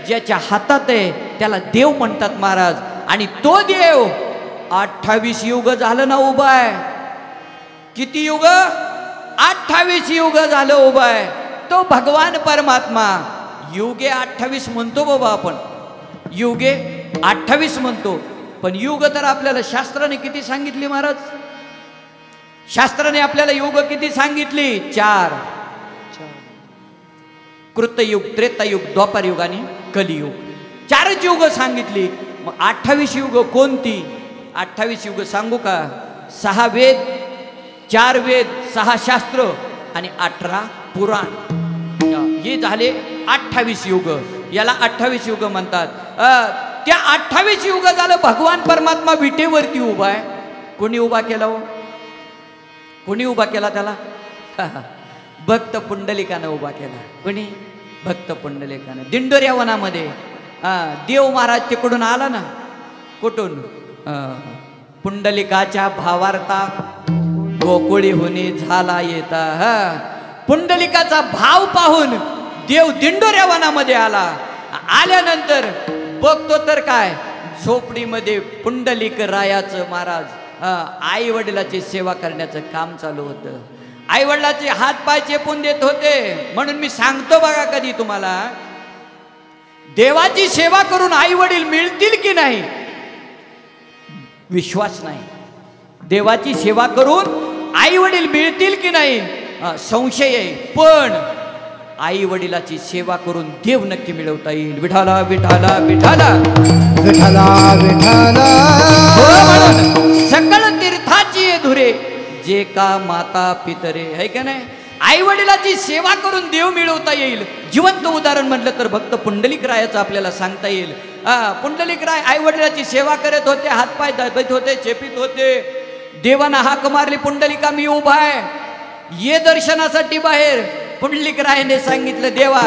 ज्याच्या हातात आहे त्याला देव म्हणतात महाराज. आणि तो देव 28 युग झालं ना उभा आहे. किती युग. 28 युग झालं उभा आहे. तो भगवान परमात्मा युगे 28 म्हणतो बाबा आपण. युगे 28 म्हणतो, पण युग तर आपल्याला शास्त्राने किती सांगितली महाराज. शास्त्राने आपल्याला युग किती सांगितली. 4. कृतयुग त्रेतायुग द्वापारयुग आणि कलियुग. 4च युग सांगितली. मग 28 युग कोणती. 28 युग सांगू का. 6 वेद 4 वेद 6 शास्त्र आणि 18 पुराण, हे झाले 28 युग. याला 28 युग म्हणतात. त्या 28 युग झालं भगवान परमात्मा विटेवरती उभा आहे. कोणी उभा केला हो. कोणी उभा केला त्याला? भक्त पुंडलिकानं उभा केला. कोणी? भक्त पुंडलिकानं. दिंडोऱ्या वनामध्ये देव महाराज तिकडून आला ना. कुठून? पुंडलिकाच्या भावार्था गोकुळी होणे झाला येता. पुंडलिकाचा भाव पाहून देव दिंडोऱ्या वनामध्ये आला. आल्यानंतर बघतो तर काय, झोपडीमध्ये पुंडलिक रायाचं महाराज आई वडिलाची सेवा करण्याचं काम चालू होतं. आई वडिलाचे हात पाय चेपून देत होते. म्हणून मी सांगतो बघा, कधी तुम्हाला देवाची सेवा करून आई वडील मिळतील की नाही विश्वास नाही. देवाची सेवा करून आई वडील मिळतील की नाही संशय आहे. पण आई वडिलाची सेवा करून देव नक्की मिळवता येईल. विठाला विठाला विठाला विठाला विठाला. सकळ तीर्थाची धुरे जे का माता पितरे. आहे का नाही? आई वडिलाची सेवा करून देव मिळवता येईल. जिवंत उदाहरण म्हटलं तर भक्त पुंडलिक रायाचं आपल्याला सांगता येईल. पुंडलिक राय आई वडिलाची सेवा करत होते, हातपाय दाबत होते, चेपित होते. देवानं हाक मारली, पुंडलिका मी उभा आहे, ये दर्शनासाठी बाहेर. पुंडलिक रायाने सांगितलं, देवा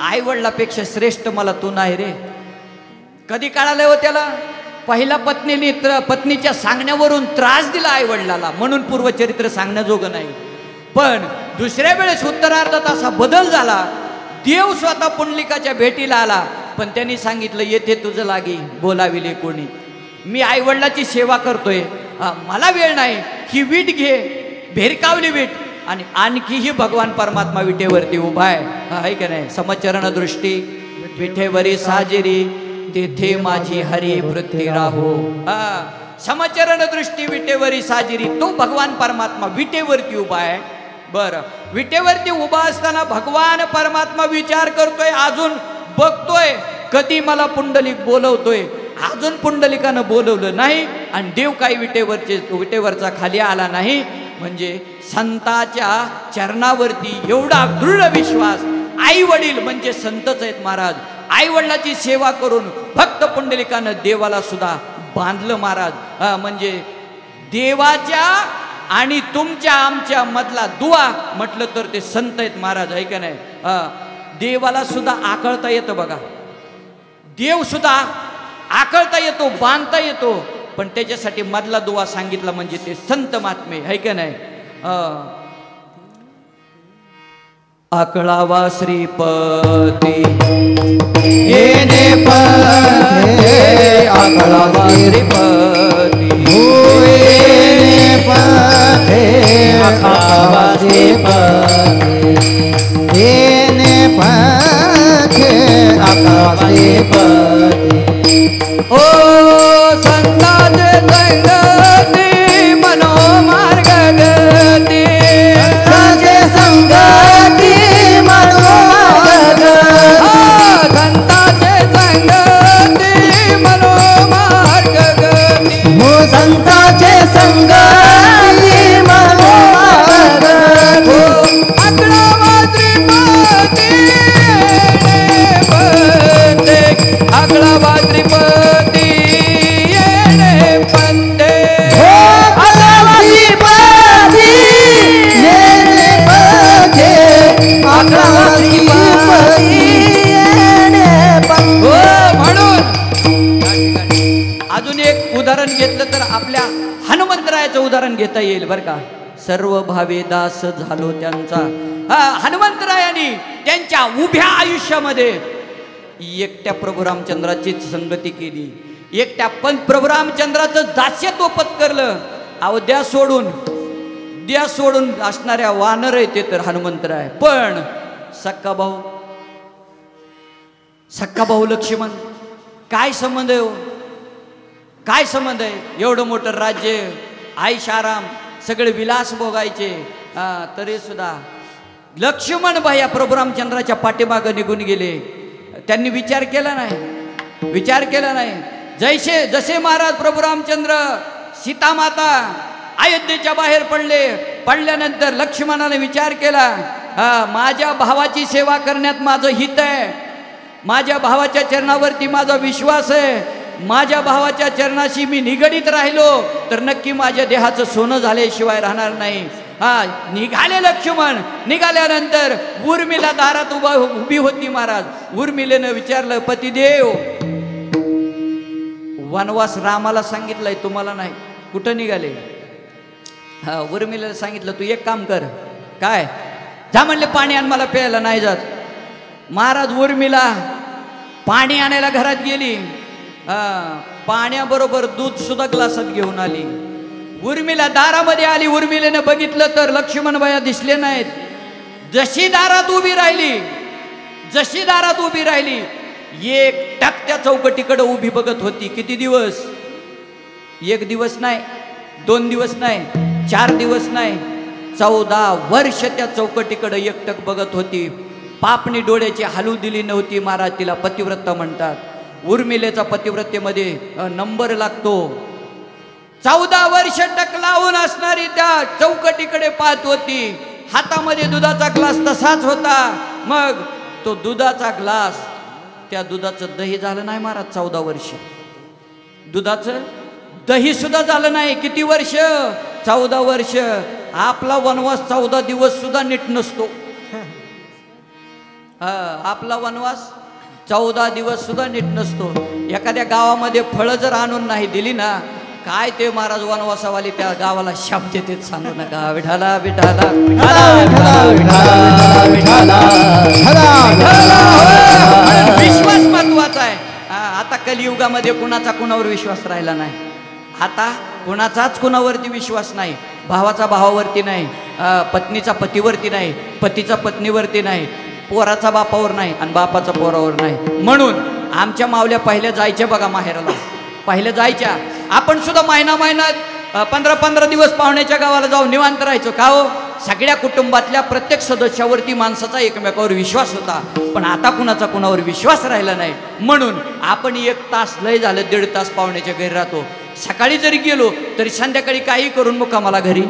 आई वडिलापेक्षा श्रेष्ठ मला तू नाही रे. कधी कळालं हो त्याला? पहिला पत्नीच्या सांगण्यावरून त्रास दिला आई वडिलाला, म्हणून पूर्वचरित्र सांगण्याजोगं नाही. पण दुसऱ्या वेळेस उत्तरार्धात असा बदल झाला. देव स्वतः पुंडलिकाच्या भेटीला आला, पण त्यांनी सांगितलं, येथे तुझं लागी बोलाविले कोणी. मी आई वडिलाची सेवा करतोय, मला वेळ नाही. ही वीट घे, भेरकावली वीट, आणि आणखीही भगवान परमात्मा विटेवरती उभा आहे का नाही? समचरण दृष्टी विठेवरी साजेरी, तेथे माझी हरी वृत्ती राहो. समचरण दृष्टी विटेवरी साजिरी, तो भगवान परमात्मा विटेवरती उभा आहे. बरं, विटेवरती उभा असताना भगवान परमात्मा विचार करतोय, अजून बघतोय कधी मला पुंडलिक बोलवतोय. अजून पुंडलिकानं बोलवलं नाही आणि देव काही विटेवरचा खाली आला नाही. म्हणजे संताच्या चरणावरती एवढा दृढ विश्वास. आई वडील म्हणजे संतच आहेत महाराज. आई वडिलाची सेवा करून भक्त पुंडलिकानं देवाला सुद्धा बांधलं महाराज. म्हणजे देवाच्या आणि तुमच्या आमच्या मधला दुवा म्हटलं तर ते संत आहेत महाराज. आहे का नाही? देवाला सुद्धा आकळता येतं बघा. देव सुद्धा आकळता येतो, बांधता येतो, पण त्याच्यासाठी मधला दुवा सांगितला म्हणजे ते संत महात्मे. आहे का नाही? आकळावा श्रीपती येणे पथे, आकळावा श्रीपती येणे पथे, आकळावा श्रीपती येणे पथे, आकळावा श्रीपती. ओ संताचे संगती मनोमार्ग गती, संताचे संगती मनोमार्ग गती, संताचे संगती मनोमार्ग गती, हो संताचे संगती मनोमार्ग गती. आकळावा श्रीपती येणे पथे, आकळावा श्रीपती येणे पथे. आकळावा श्रीपती येणे पथे, आकळावा श्रीपती येणे पथे. म्हणून अजून एक उदाहरण घेतलं तर आपल्या हनुमंतरायाचं उदाहरण घेता येईल बरं का. सर्व भावे दास झालो त्यांचा. हनुमंतरायांनी त्यांच्या उभ्या आयुष्यामध्ये एकट्या प्रभू रामचंद्राचीच संगती केली. एकट्या प्रभू रामचंद्राचं दास्यत्व पत्करलं. अहो द्या सोडून असणाऱ्या वानर आहे ते तर हनुमंतराय. पण सक्का भाऊ लक्ष्मण, काय संबंध आहे हो? काय संबंध आहे? एवढं मोठं राज्य, आईशाराम, सगळे विलास भोगायचे, तरी सुद्धा लक्ष्मण भाया प्रभू रामचंद्राच्या पाठीमागं निघून गेले. त्यांनी विचार केला नाही. जसे महाराज प्रभू रामचंद्र सीतामाता अयोध्येच्या बाहेर पडल्यानंतर लक्ष्मणाने विचार केला, माझ्या भावाची सेवा करण्यात माझं हित आहे, माझ्या भावाच्या चरणावरती माझा विश्वास आहे. माझ्या भावाच्या चरणाशी मी निगडीत राहिलो तर नक्की माझ्या देहाचं सोनं झाल्याशिवाय राहणार नाही. हा निघाले लक्ष्मण. निघाल्यानंतर उर्मिला दारात उभी होती. महाराज उर्मिलेनं विचारलं, पतिदेव वनवास रामाला सांगितलंय तुम्हाला नाही, कुठं निघाले? हा उर्मिलेला सांगितलं तू एक काम कर. काय? जा म्हणले पाणी आण मला प्यायला. नाही जात. महाराज उर्मिला पाणी आणायला घरात गेली. पाण्याबरोबर दूध सुद्धा ग्लासात घेऊन आली. उर्मिला दारामध्ये आली. उर्मिलेनं बघितलं तर लक्ष्मण बाया दिसले नाहीत. जशी दारात उभी राहिली एक टाकत्या चौकटीकडे उभी बघत होती. किती दिवस? एक दिवस नाही, 2 दिवस नाही, 4 दिवस नाही, 14 वर्ष त्या चौकटीकडे एकटक बघत होती. पापणी डोळ्याची हालू दिली नव्हती. महाराज तिला पतिव्रता म्हणतात. उर्मिलेचा पतिव्रतेमध्ये नंबर लागतो. 14 वर्ष टक लावून असणारी त्या चौकटीकडे पाहत होती. हातामध्ये दुधाचा ग्लास तसाच होता. मग तो दुधाचा ग्लास, त्या दुधाचं दही झालं नाही महाराज. 14 वर्ष दुधाचं दही सुद्धा झालं नाही. किती वर्ष? 14 वर्ष. आपला वनवास 14 दिवस सुद्धा नीट नसतो. आपला वनवास 14 दिवस सुद्धा नीट नसतो. एखाद्या गावामध्ये फळं जर आणून नाही दिली ना, काय ते महाराज वनवासावाली त्या गावाला शाप देते. सांगू नका. विठाला विठाला विश्वास महत्वाचा आहे. आता कलियुगामध्ये कुणाचा कुणावर विश्वास राहिला नाही. आता कुणाचाच कुणावरती विश्वास नाही. भावाचा भावावरती नाही, पत्नीचा पतीवरती नाही, पतीचा पत्नीवरती नाही, पोराचा बापावर नाही आणि बापाचा पोरावर नाही. म्हणून आमच्या मावल्या पहिल्या जायच्या बघा माहेराला. पहिल्या जायच्या. आपण सुद्धा महिन्यात 15-15 दिवस पाहुण्याच्या गावाला जाऊन निवांत राहायचो. का हो? सगळ्या कुटुंबातल्या प्रत्येक सदस्यावरती माणसाचा एकमेकावर विश्वास होता. पण आता कुणाचा कुणावर विश्वास राहिला नाही. म्हणून आपण 1 तास, लय झालं 1.5 तास पाहुण्याच्या घरी राहतो. सकाळी जरी गेलो तरी संध्याकाळी काही करून मुक्कामाला घरी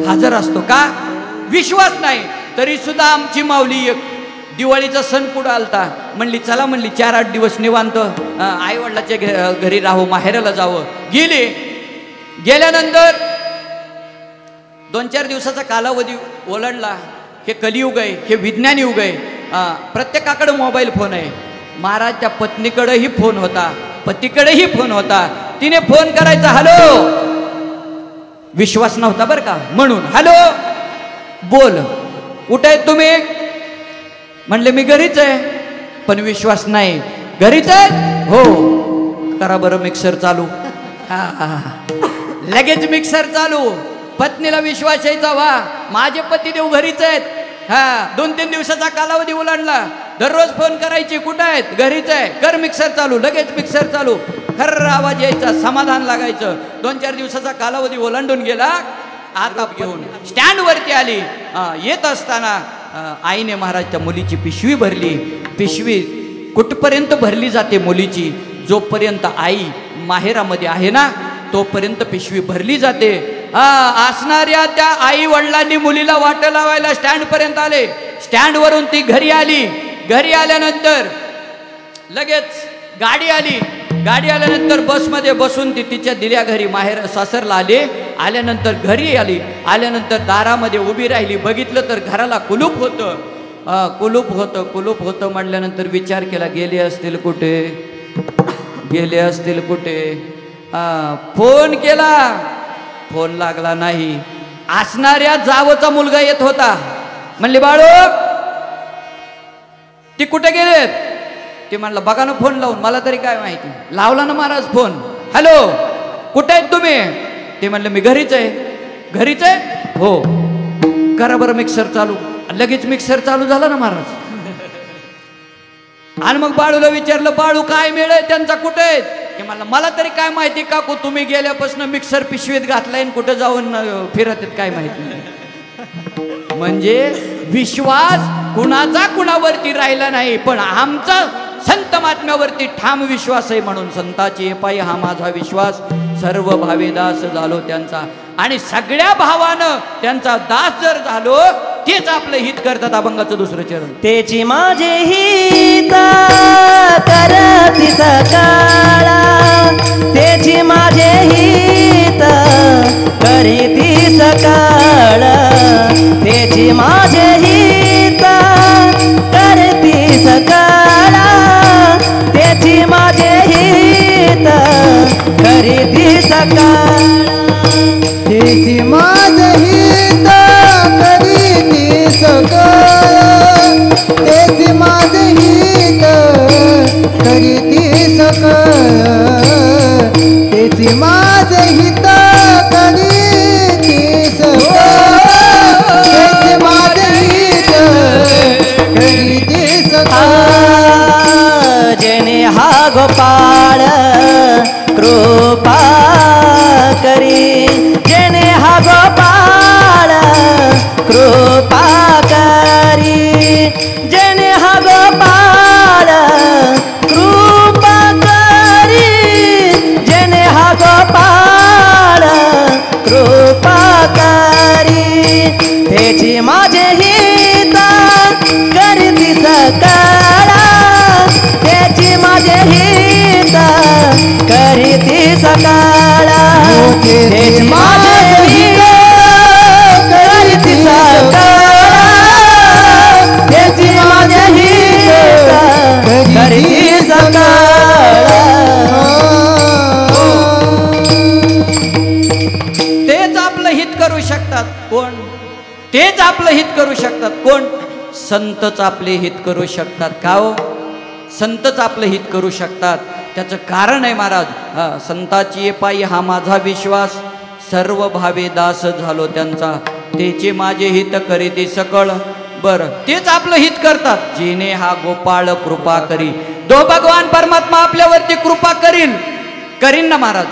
हजर असतो. का? विश्वास नाही. तरी सुद्धा आमची माऊली एक दिवाळीचा सण पुढं आलता. म्हणली चला, म्हणली 4-8 दिवस निवांत आई वडिलाच्या घरी राहू, माहेराला जावं. गेल्यानंतर 2-4 दिवसाचा कालावधी ओलांडला. हे कलियुग आहे, हे विज्ञान युग आहे. प्रत्येकाकडे मोबाईल फोन आहे. महाराज त्या पत्नीकडेही फोन होता, पतीकडेही फोन होता. तिने फोन करायचा, हॅलो. विश्वास नव्हता बरं का. म्हणून हॅलो बोल, कुठे आहेत तुम्ही? म्हणले मी घरीच आहे. पण विश्वास नाही. घरीच आहे? हो. करा बरं मिक्सर चालू. लगेच मिक्सर चालू. पत्नीला विश्वास यायचा, वा माझे पतिदेव घरीच आहेत. 2-3 दिवसाचा कालावधी ओलांडला. दररोज फोन करायचे, कुठं आहेत? घरीच आहे. कर मिक्सर चालू. लगेच मिक्सर चालू. खर्र आवाज यायचा, समाधान लागायचं. 2-4 दिवसाचा कालावधी ओलांडून गेला. आता घेऊन स्टँड वरती आली. येत असताना आईने महाराज त्या मुलीची पिशवी भरली. पिशवी कुठपर्यंत भरली जाते मुलीची? जोपर्यंत आई माहेरामध्ये आहे ना तोपर्यंत पिशवी भरली जाते. असणाऱ्या त्या आई वडिलांनी मुलीला वाट लावायला स्टँड पर्यंत आले. स्टँड वरून ती घरी आली. घरी आल्यानंतर लगेच गाडी आली. गाडी आल्यानंतर बसमध्ये बसून ती तिच्या दिल्या घरी माहेर सासरला आले. आल्यानंतर घरी आली. आल्यानंतर दारामध्ये उभी राहिली. बघितलं तर घराला कुलूप होतं. कुलूप होतं म्हटल्यानंतर विचार केला, गेले असतील कुठे. फोन केला, फोन लागला नाही. असणाऱ्या जावचा मुलगा येत होता. म्हणले बाळू ती कुठे गेलेत? ते म्हणलं बघा ना फोन लावून, मला तरी काय माहिती. लावला ना महाराज फोन. हॅलो कुठे आहेत तुम्ही? ते म्हणलं मी घरीच आहे. घरीच आहे? हो. करा बरं मिक्सर चालू. लगेच मिक्सर चालू झाला ना महाराज. आणि मग बाळूला विचारलं, बाळू काय मिळ आहे त्यांचा, कुठे आहेत? ते म्हणलं मला तरी काय माहिती काकू, तुम्ही गेल्यापासून मिक्सर पिशवीत घातलाय कुठं जाऊन फिरत आहेत काय माहिती. म्हणजे विश्वास कुणाचा कुणावरती राहिला नाही. पण आमचा संत महात्म्यावरती ठाम विश्वास आहे. म्हणून संताची पायी हा माझा विश्वास, सर्व भावे दास झालो त्यांचा. आणि सगळ्या भावानं त्यांचा दास जर झालो तेच आपलं हित करतात. अभंगाचं 2रं चरण. तेची माझे हित करती सकाळा करीती सकाळ त्याची माझे हित करती सकाळ त्याची माझे हित करीती सकाळ त्याची माझे हित करीती सकाळ त्याची माझे हित करीती सकाळ त्याची माझे हित करीती सकाळ त्याची माझे हित करीती सकाळ जेने हा गोपाळ कृपा करी जेने हा गोपाळ कृपा करी जेने हा गोपाळ कृपा करी जेने हा गोपाळ कृपा करी त्याची माझे हित करती सकाळ त्याची माझे हित करीती सकाळ त्याची माझे हित करीती सकाळ त्याची माझे हित करीती सकाळ तेच आपलं हित करू शकतात कोण? तेच आपलं हित करू शकतात कोण? संतच आपले हित करू शकतात. का हो? संतच आपलं हित करू शकतात. त्याचं कारण आहे महाराज, संताची पायी हा माझा विश्वास, सर्व भावे दास झालो त्यांचा, तेचे माझे हित करीती सकळ. बरं, तेच आपलं हित करतात. जिने हा गोपाळ कृपा करी. दो भगवान परमात्मा आपल्यावरती कृपा करीन ना महाराज.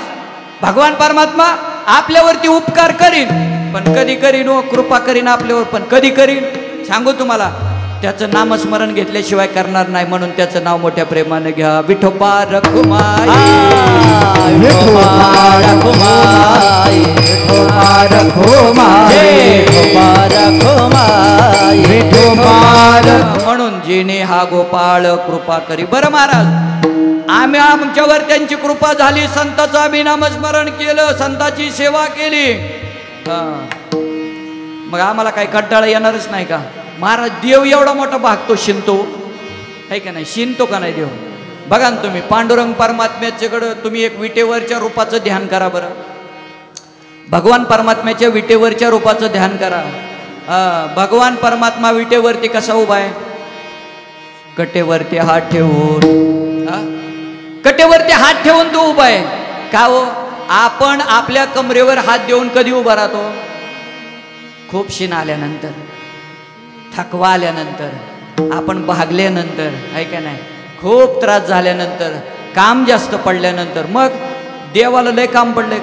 भगवान परमात्मा आपल्यावरती उपकार करीन, पण कधी करीन हो, कृपा करीन आपल्यावर, पण कधी करीन सांगू तुम्हाला. त्याचं नामस्मरण घेतल्याशिवाय करणार नाही, म्हणून त्याचं नाव मोठ्या प्रेमाने घ्या. विठोबा रखुमाई, विठोबा रखुमाई, विठोबा रखुमाई, विठोबा रखुमाई, विठोबा म्हणून जिने हा गोपाळ कृपा करी. बरं महाराज, आमच्यावर त्यांची कृपा झाली, संताचं आम्ही नामस्मरण केलं, संताची सेवा केली, मग आम्हाला काही कंटाळा येणारच नाही का? महाराज, देव एवढा मोठा भागतो शिंतो आहे का नाही? शिंतो का नाही देव? बघा ना तुम्ही, पांडुरंग परमात्म्याच्याकडं तुम्ही एक विटेवरच्या रूपाचं ध्यान करा बरं. भगवान परमात्म्याच्या विटेवरच्या रूपाचं ध्यान करा. भगवान परमात्मा विटेवरती कसा उभा आहे? कटेवरती हात ठेवून, कटेवरती हात ठेवून तो उभा आहे. का हो? आपण आपल्या कमरेवर हात देऊन कधी उभा राहतो? खूप शीण आल्यानंतर, थकवा आल्यानंतर, आपण भागल्यानंतर आहे का नाही, खूप त्रास झाल्यानंतर, काम जास्त पडल्यानंतर. मग देवाला लय काम पडले,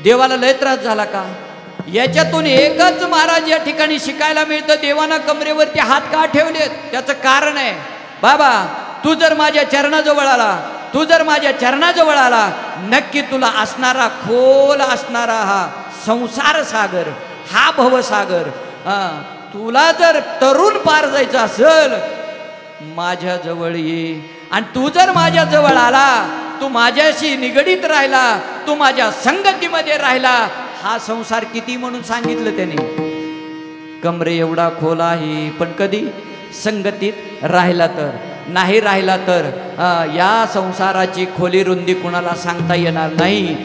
देवाला लय त्रास झाला का? याच्यातून एकच महाराज या ठिकाणी शिकायला मिळतं, देवानं कमरेवरती हात का ठेवलेत? त्याचं कारण आहे, बाबा तू जर माझ्या चरणाजवळ आला, तू जर माझ्या चरणाजवळ आला, नक्की तुला असणारा खोल असणारा हा संसार सागर, हा भवसागर, तुला जर तरुण पार जायचं असेल, माझ्या जवळ ये. आणि तू जर माझ्या जवळ आला, तू माझ्याशी निगडीत राहिला, तू माझ्या संगतीमध्ये राहिला, हा संसार किती म्हणून सांगितलं त्याने. कमरे एवढा खोल आहे, पण कधी संगतीत राहिला तर, नाही राहिला तर या संसाराची खोली रुंदी कुणाला सांगता येणार नाही.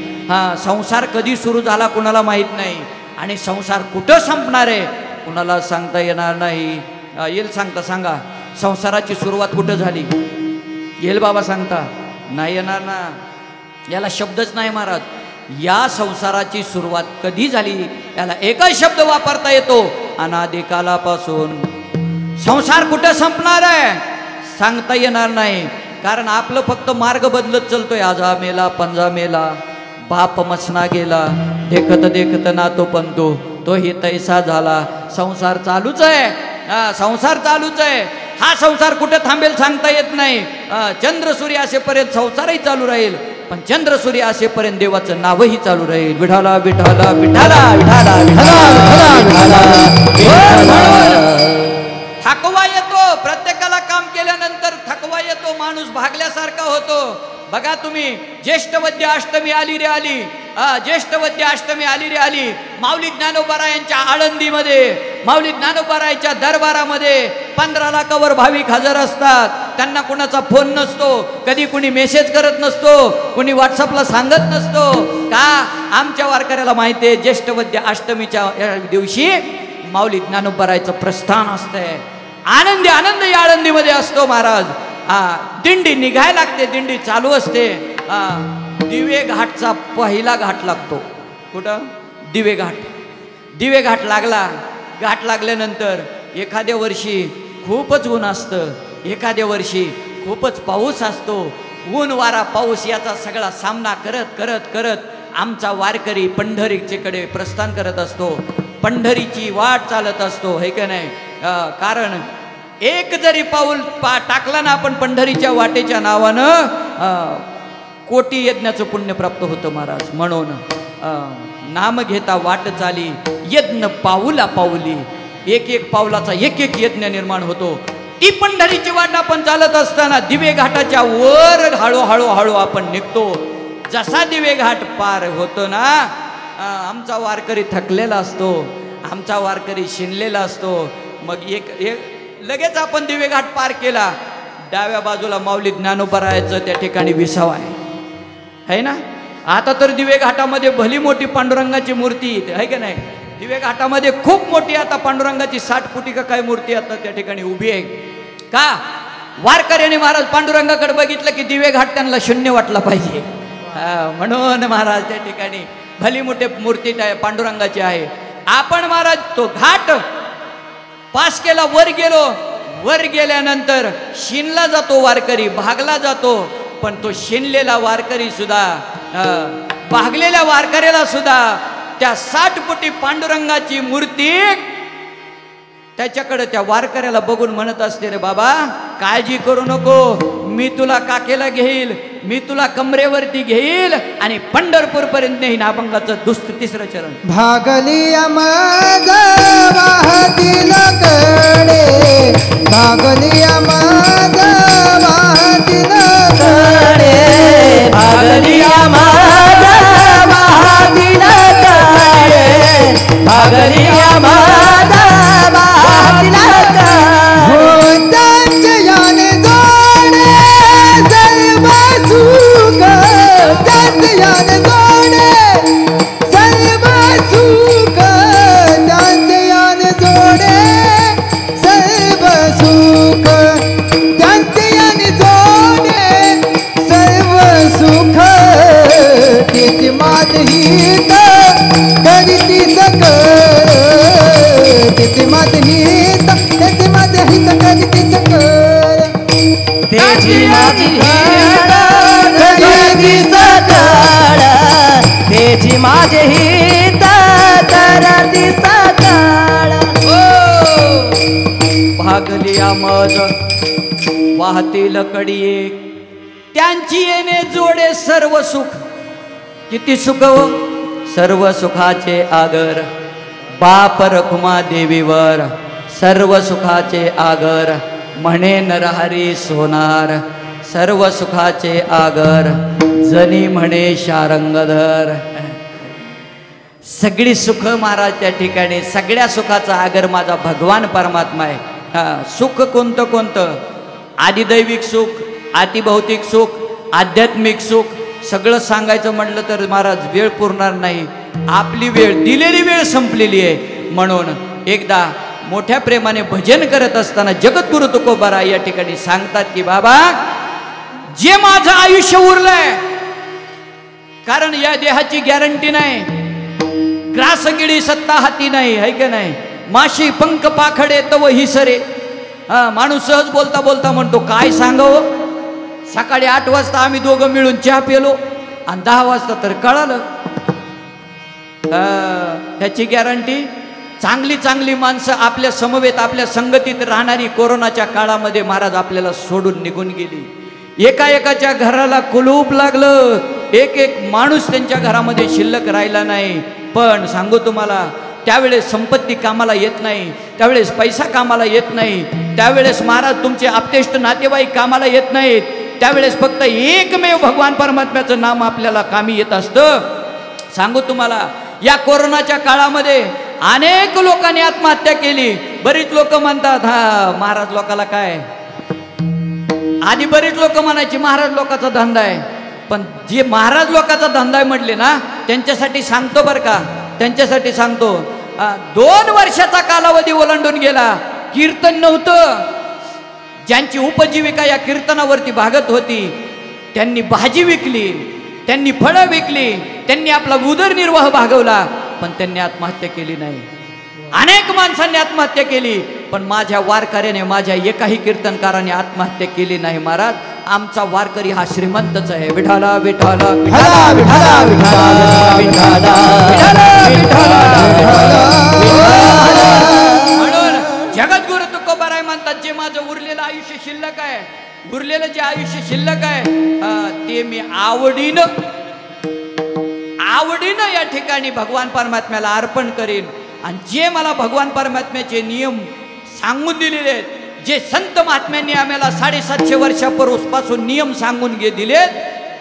संसार कधी सुरू झाला कुणाला माहीत नाही, आणि संसार कुठं संपणार आहे कुणाला सांगता येणार नाही. येईल सांगता? सांगा, संसाराची सुरुवात कुठं झाली? येईल बाबा सांगता? नाही येणार ना, याला शब्दच नाही महाराज. या संसाराची सुरुवात कधी झाली याला एकच शब्द वापरता येतो, अनादिकालापासून. संसार कुठं संपणार आहे सांगता येणार नाही, कारण आपलं फक्त मार्ग बदलत चलतोय. आजा मेला, पंजा मेला, बाप मसना गेला, देखत देखत ना तो पंतो, तोही तैसा झाला. संसार चालूच आहे, संसार चालूच आहे. हा संसार कुठे थांबेल सांगता येत नाही. चंद्र सूर्य असेपर्यंत संसारही चालू राहील, पण चंद्र सूर्य असेपर्यंत देवाचं नावही चालू राहील. विठाला विठाला विठाला विठाला विठाला. थकवा येतो, प्रत्येकाला काम केल्यानंतर थकवा येतो, माणूस भागल्यासारखा होतो. बघा तुम्ही, ज्येष्ठ वद्य अष्टमी आली रे आली, ज्येष्ठवद्य अष्टमी आली रे आली. माऊली ज्ञानोबारायांच्या आळंदीमध्ये, माऊली ज्ञानोबारायांच्या दरबारामध्ये 15 लाखावर भाविक हजर असतात. त्यांना कुणाचा फोन नसतो, कधी कुणी मेसेज करत नसतो, कुणी व्हॉट्सअपला सांगत नसतो. का? आमच्या वारकऱ्याला माहिती आहे ज्येष्ठवद्य अष्टमीच्या दिवशी माऊली ज्ञानोबारायांचं प्रस्थान असतंय. आनंदी आनंद या आळंदीमध्ये असतो महाराज. दिंडी निघायला लागते, दिंडी चालू असते. दिवे घाटचा पहिला घाट लागतो. कुठं? दिवे घाट. दिवे घाट लागला. घाट लागल्यानंतर एखाद्या वर्षी खूपच ऊन असतं, एखाद्या वर्षी खूपच पाऊस असतो. ऊन वारा पाऊस याचा सगळा सामना करत करत करत आमचा वारकरी पंढरीचेकडे प्रस्थान करत असतो. पंढरीची वाट चालत असतो, हे का नाही? कारण एक जरी पाऊल टाकला ना आपण पंढरीच्या वाटेच्या नावानं, कोटी यज्ञाचं पुण्य प्राप्त होतं महाराज. म्हणून नाम घेता वाट चाली, यज्ञ पाऊला पाऊली. एक एक पावलाचा एक एक यज्ञ निर्माण होतो. ती पंढरीची वाट आपण चालत असताना दिवे घाटाच्या वर हळूहळू हळू आपण निघतो. जसा दिवे घाट पार होतो ना, आमचा वारकरी थकलेला असतो, आमचा वारकरी शिनलेला असतो. मग एक लगेच आपण दिवे घाट पार केला, डाव्या बाजूला माऊली ज्ञानोबारायांचं त्या ठिकाणी विसावा आहे ना. आता तर दिवे घाटामध्ये भली मोठी पांडुरंगाची मूर्ती आहे का नाही? दिवे घाटामध्ये खूप मोठी आता पांडुरंगाची 60 फुटी का काय मूर्ती आता त्या ठिकाणी उभी आहे. का? वारकऱ्याने महाराज पांडुरंगाकडे बघितलं की दिवे घाट त्यांना शून्य वाटला पाहिजे. म्हणून महाराज त्या ठिकाणी भली मोठी मूर्ती पांडुरंगाची आहे. आपण महाराज तो घाट पास केला, वर गेलो. वर गेल्यानंतर शिनला जातो वारकरी, भागला जातो. पण तो शिनलेला वारकरी सुद्धा, भागलेल्या वारकऱ्याला सुद्धा त्या 60 फुटी पांडुरंगाची मूर्ती त्याच्याकडे त्या वारकऱ्याला बघून म्हणत असते, रे बाबा काळजी करू नको, मी तुला काकेला घेईल, मी तुला कमरेवरती घेईल आणि पंढरपूर पर्यंत नेईन. अभंगाचं तिसरं चरण. भागली माझ वाहतील कडे, भागली माझ वाहतील कडे, भागली माझ वाहतील कडे, भागली माझ वाहतील कडे. त्यांचे यान जोडे सर्व सुख, त्यांचे यान जोडे सर्व सुख, त्यांचे यान जोडे सर्व सुख, त्यांचे यान जोडे सर्व सुख. त्याची मात हित करीती सकळ, त्याची मात हित, त्याची मात हित करीती सकळ, त्याची माझी हित करीती सकळ, त्याची माझी हित करती सकळ. भागली आमज वाहतील कडीये, त्यांची येणे जोडे सर्व सुख. किती सुख हो? सर्व सुखाचे आगर बाप रखुमा देवीवर, सर्व सुखाचे आगर म्हणे नरहरी सोनार, सर्व सुखाचे आगर जनी म्हणे शारंगधर. सगळी सुख महाराज त्या ठिकाणी, सगळ्या सुखाचा आगर माझा भगवान परमात्मा आहे. सुख कोणतं कोणतं? आदिदैविक सुख, अतिभौतिक सुख, आध्यात्मिक सुख, सगळं सांगायचं म्हटलं तर महाराज वेळ पुरणार नाही. आपली वेळ, दिलेली वेळ संपलेली आहे. म्हणून एकदा मोठ्या प्रेमाने भजन करत असताना जगद्गुरु तुकोबाराय या ठिकाणी सांगतात की बाबा, जे माझं आयुष्य उरलंय, कारण या देहाची गॅरंटी नाही, ग्रासगिडी सत्ता हाती नाही, है का नाही? माशी पंख पाखडे तव ही सरे. माणूस सहज बोलता बोलता म्हणतो काय सांगावं. सकाळी 8 वाजता आम्ही दोघं मिळून चहा पेलो आणि 10 वाजता तर कळालं. ह्याची गॅरंटी. चांगली चांगली माणसं आपल्या समवेत, आपल्या संगतीत राहणारी कोरोनाच्या काळामध्ये महाराज आपल्याला सोडून निघून गेली. एका एकाच्या घराला कुलूप लागलं, एक एक माणूस त्यांच्या घरामध्ये शिल्लक राहिला नाही. पण सांगू तुम्हाला, त्यावेळेस संपत्ती कामाला येत नाही, त्यावेळेस पैसा कामाला येत नाही, त्यावेळेस महाराज तुमचे आप्तेष्ट नातेवाईक कामाला येत नाहीत. त्यावेळेस फक्त एकमेव भगवान परमात्म्याचं नाम आपल्याला कामी येत असतं. सांगू तुम्हाला, या कोरोनाच्या काळामध्ये अनेक लोकांनी आत्महत्या केली. बरीच लोक म्हणतात हा महाराज लोकाला काय, आधी बरीच लोक म्हणायची महाराज लोकांचा धंदा आहे. पण जे महाराज लोकांचा धंदा आहे म्हटले ना, त्यांच्यासाठी सांगतो बरं का, त्यांच्यासाठी सांगतो. 2 वर्षाचा कालावधी ओलांडून गेला, कीर्तन नव्हतं. ज्यांची उपजीविका या कीर्तनावरती भागत होती त्यांनी भाजी विकली, त्यांनी फळं विकली, त्यांनी आपला उदरनिर्वाह भागवला, पण त्यांनी आत्महत्या केली नाही. अनेक माणसांनी आत्महत्या केली, पण माझ्या वारकऱ्याने, माझ्या एकाही कीर्तनकाराने आत्महत्या केली नाही. महाराज, आमचा वारकरी हा श्रीमंतच आहे. विठाला विठाला विठाला विठाला विठाला म्हणून जगद्गुरु तुकोबाराय म्हणतात, जे माझं उरलेलं आयुष्य शिल्लक आहे, उरलेलं जे आयुष्य शिल्लक आहे ते मी आवडीनं या ठिकाणी भगवान परमात्म्याला अर्पण करीन. आणि जे मला भगवान परमात्म्याचे नियम सांगून दिलेले आहेत, जे संत महात्म्यांनी आम्हाला 750 वर्षापासून नियम सांगून दिलेत,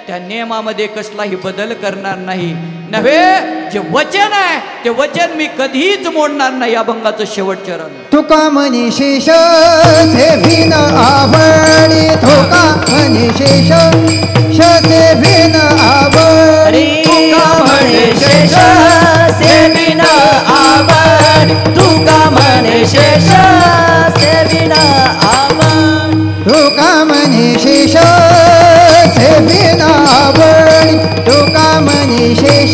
त्या नियमामध्ये कसलाही बदल करणार नाही. नव्हे, जे वचन आहे ते वचन मी कधीच मोडणार नाही. अभंगाचं शेवट चरण. तुका म्हणे शेष सेविन आवडी, तुका म्हणे शेष सेविन आवडी, तुका म्हणे शेष सेविन आवड, तुका म्हणे शेष सेविन आवड, तुका म्हणे शेष सेविन आवडी, तुका म्हणे शेष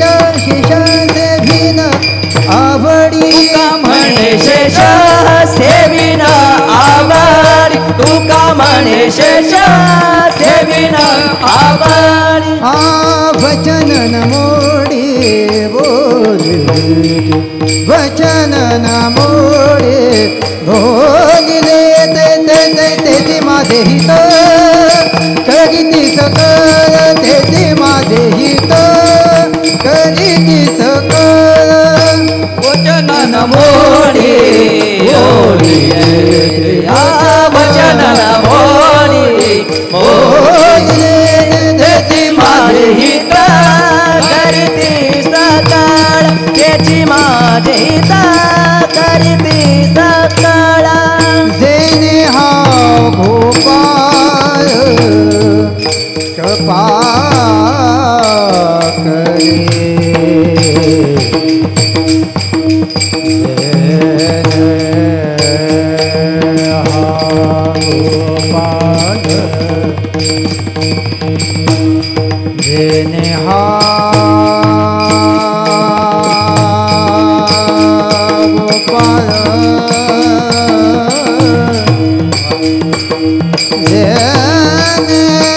सेविन आवडी, तुका म्हणे शेष सेविन आवड, तुका म्हणे शेष सेविन आवड. वचन न मोडे बोले, वचन न मोडे बोलिले, तेथे माझे हित करीती सकल, तेथे माझे हित करीती सकल. वचन न मोडे बोलिले, वचन न मोडे बोलिले, तेथे माझे हित करीती सकळ, तेथे माझे हित करीती सकळ. जेने हा गोपाळ कृपा करे, जेने हा गोपाळ, जेने हा गोपाळ, जेने हा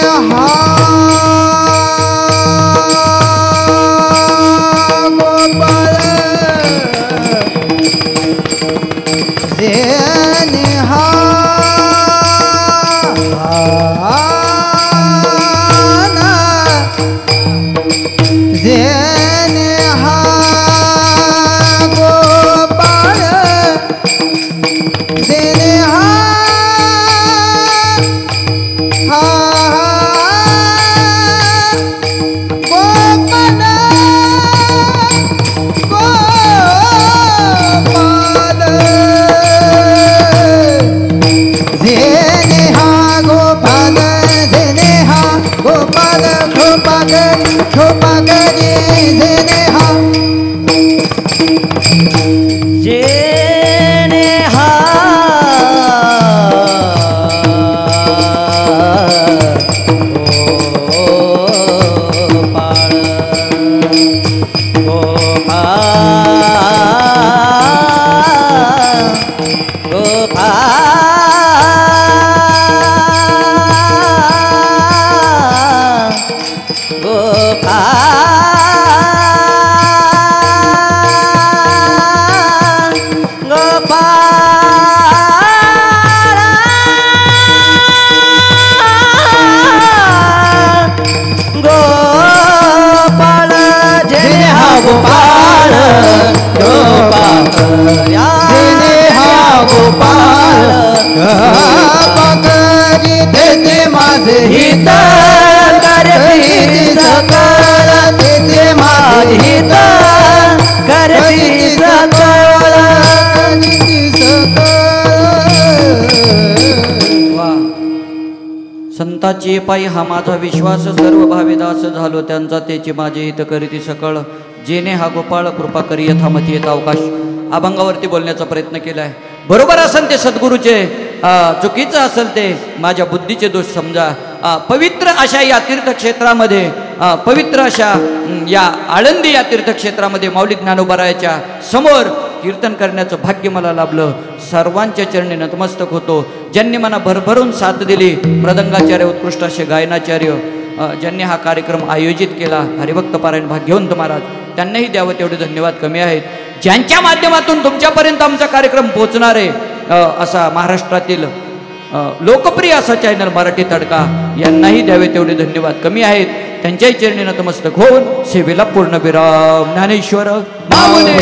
जेने हा गोपाळ, जेने हा गोपाळ, गोपाळ, जेने हा गोपाळ, जेने हा गोपाळ, कृपा करी, कृपा करी, जेने हा, जेने हा गोपाळ, गोपाळ, गोपाळ, गोपाळ, गोपाळ, गोपाळ, जेने हा गोपाळ, गोपाळ, जेने हा गोपाळ, कृपा करी, तेथे माझे हित करती सकळ, तेथे माझे हित संताची पायी हा माझा विश्वास सर्व भावे दास झालो त्यांचा तेची माझे हित करीती सकळ जेणे हा गोपाळ कृपा करी यथामती येत अवकाश. अभंगावरती बोलण्याचा प्रयत्न केला आहे. बरोबर असेल ते सद्गुरूचे, चुकीचं असेल ते माझ्या बुद्धीचे दोष समजा. पवित्र अशा या तीर्थक्षेत्रामध्ये, पवित्र अशा या आळंदी या तीर्थक्षेत्रामध्ये माऊली ज्ञानोबारायाच्या समोर कीर्तन करण्याचं भाग्य मला लाभलं. सर्वांच्या चरणी नतमस्तक होतो. ज्यांनी मला भरभरून साथ दिली, मृदंगाचार्य, उत्कृष्ट असे गायनाचार्य, ज्यांनी हा कार्यक्रम आयोजित केला, हरिभक्त पारायण भाग्यवंत महाराज, त्यांनाही द्यावं तेवढे धन्यवाद कमी आहेत. ज्यांच्या माध्यमातून तुमच्यापर्यंत आमचा कार्यक्रम पोहोचणार आहे असा महाराष्ट्रातील लोकप्रिय असा चॅनल मराठी तडका, यांनाही द्यावे तेवढे धन्यवाद कमी आहेत. त्यांच्याही चरणी नतमस्तक होऊन सेवेला पूर्ण विराम. ज्ञानेश्वर माऊली.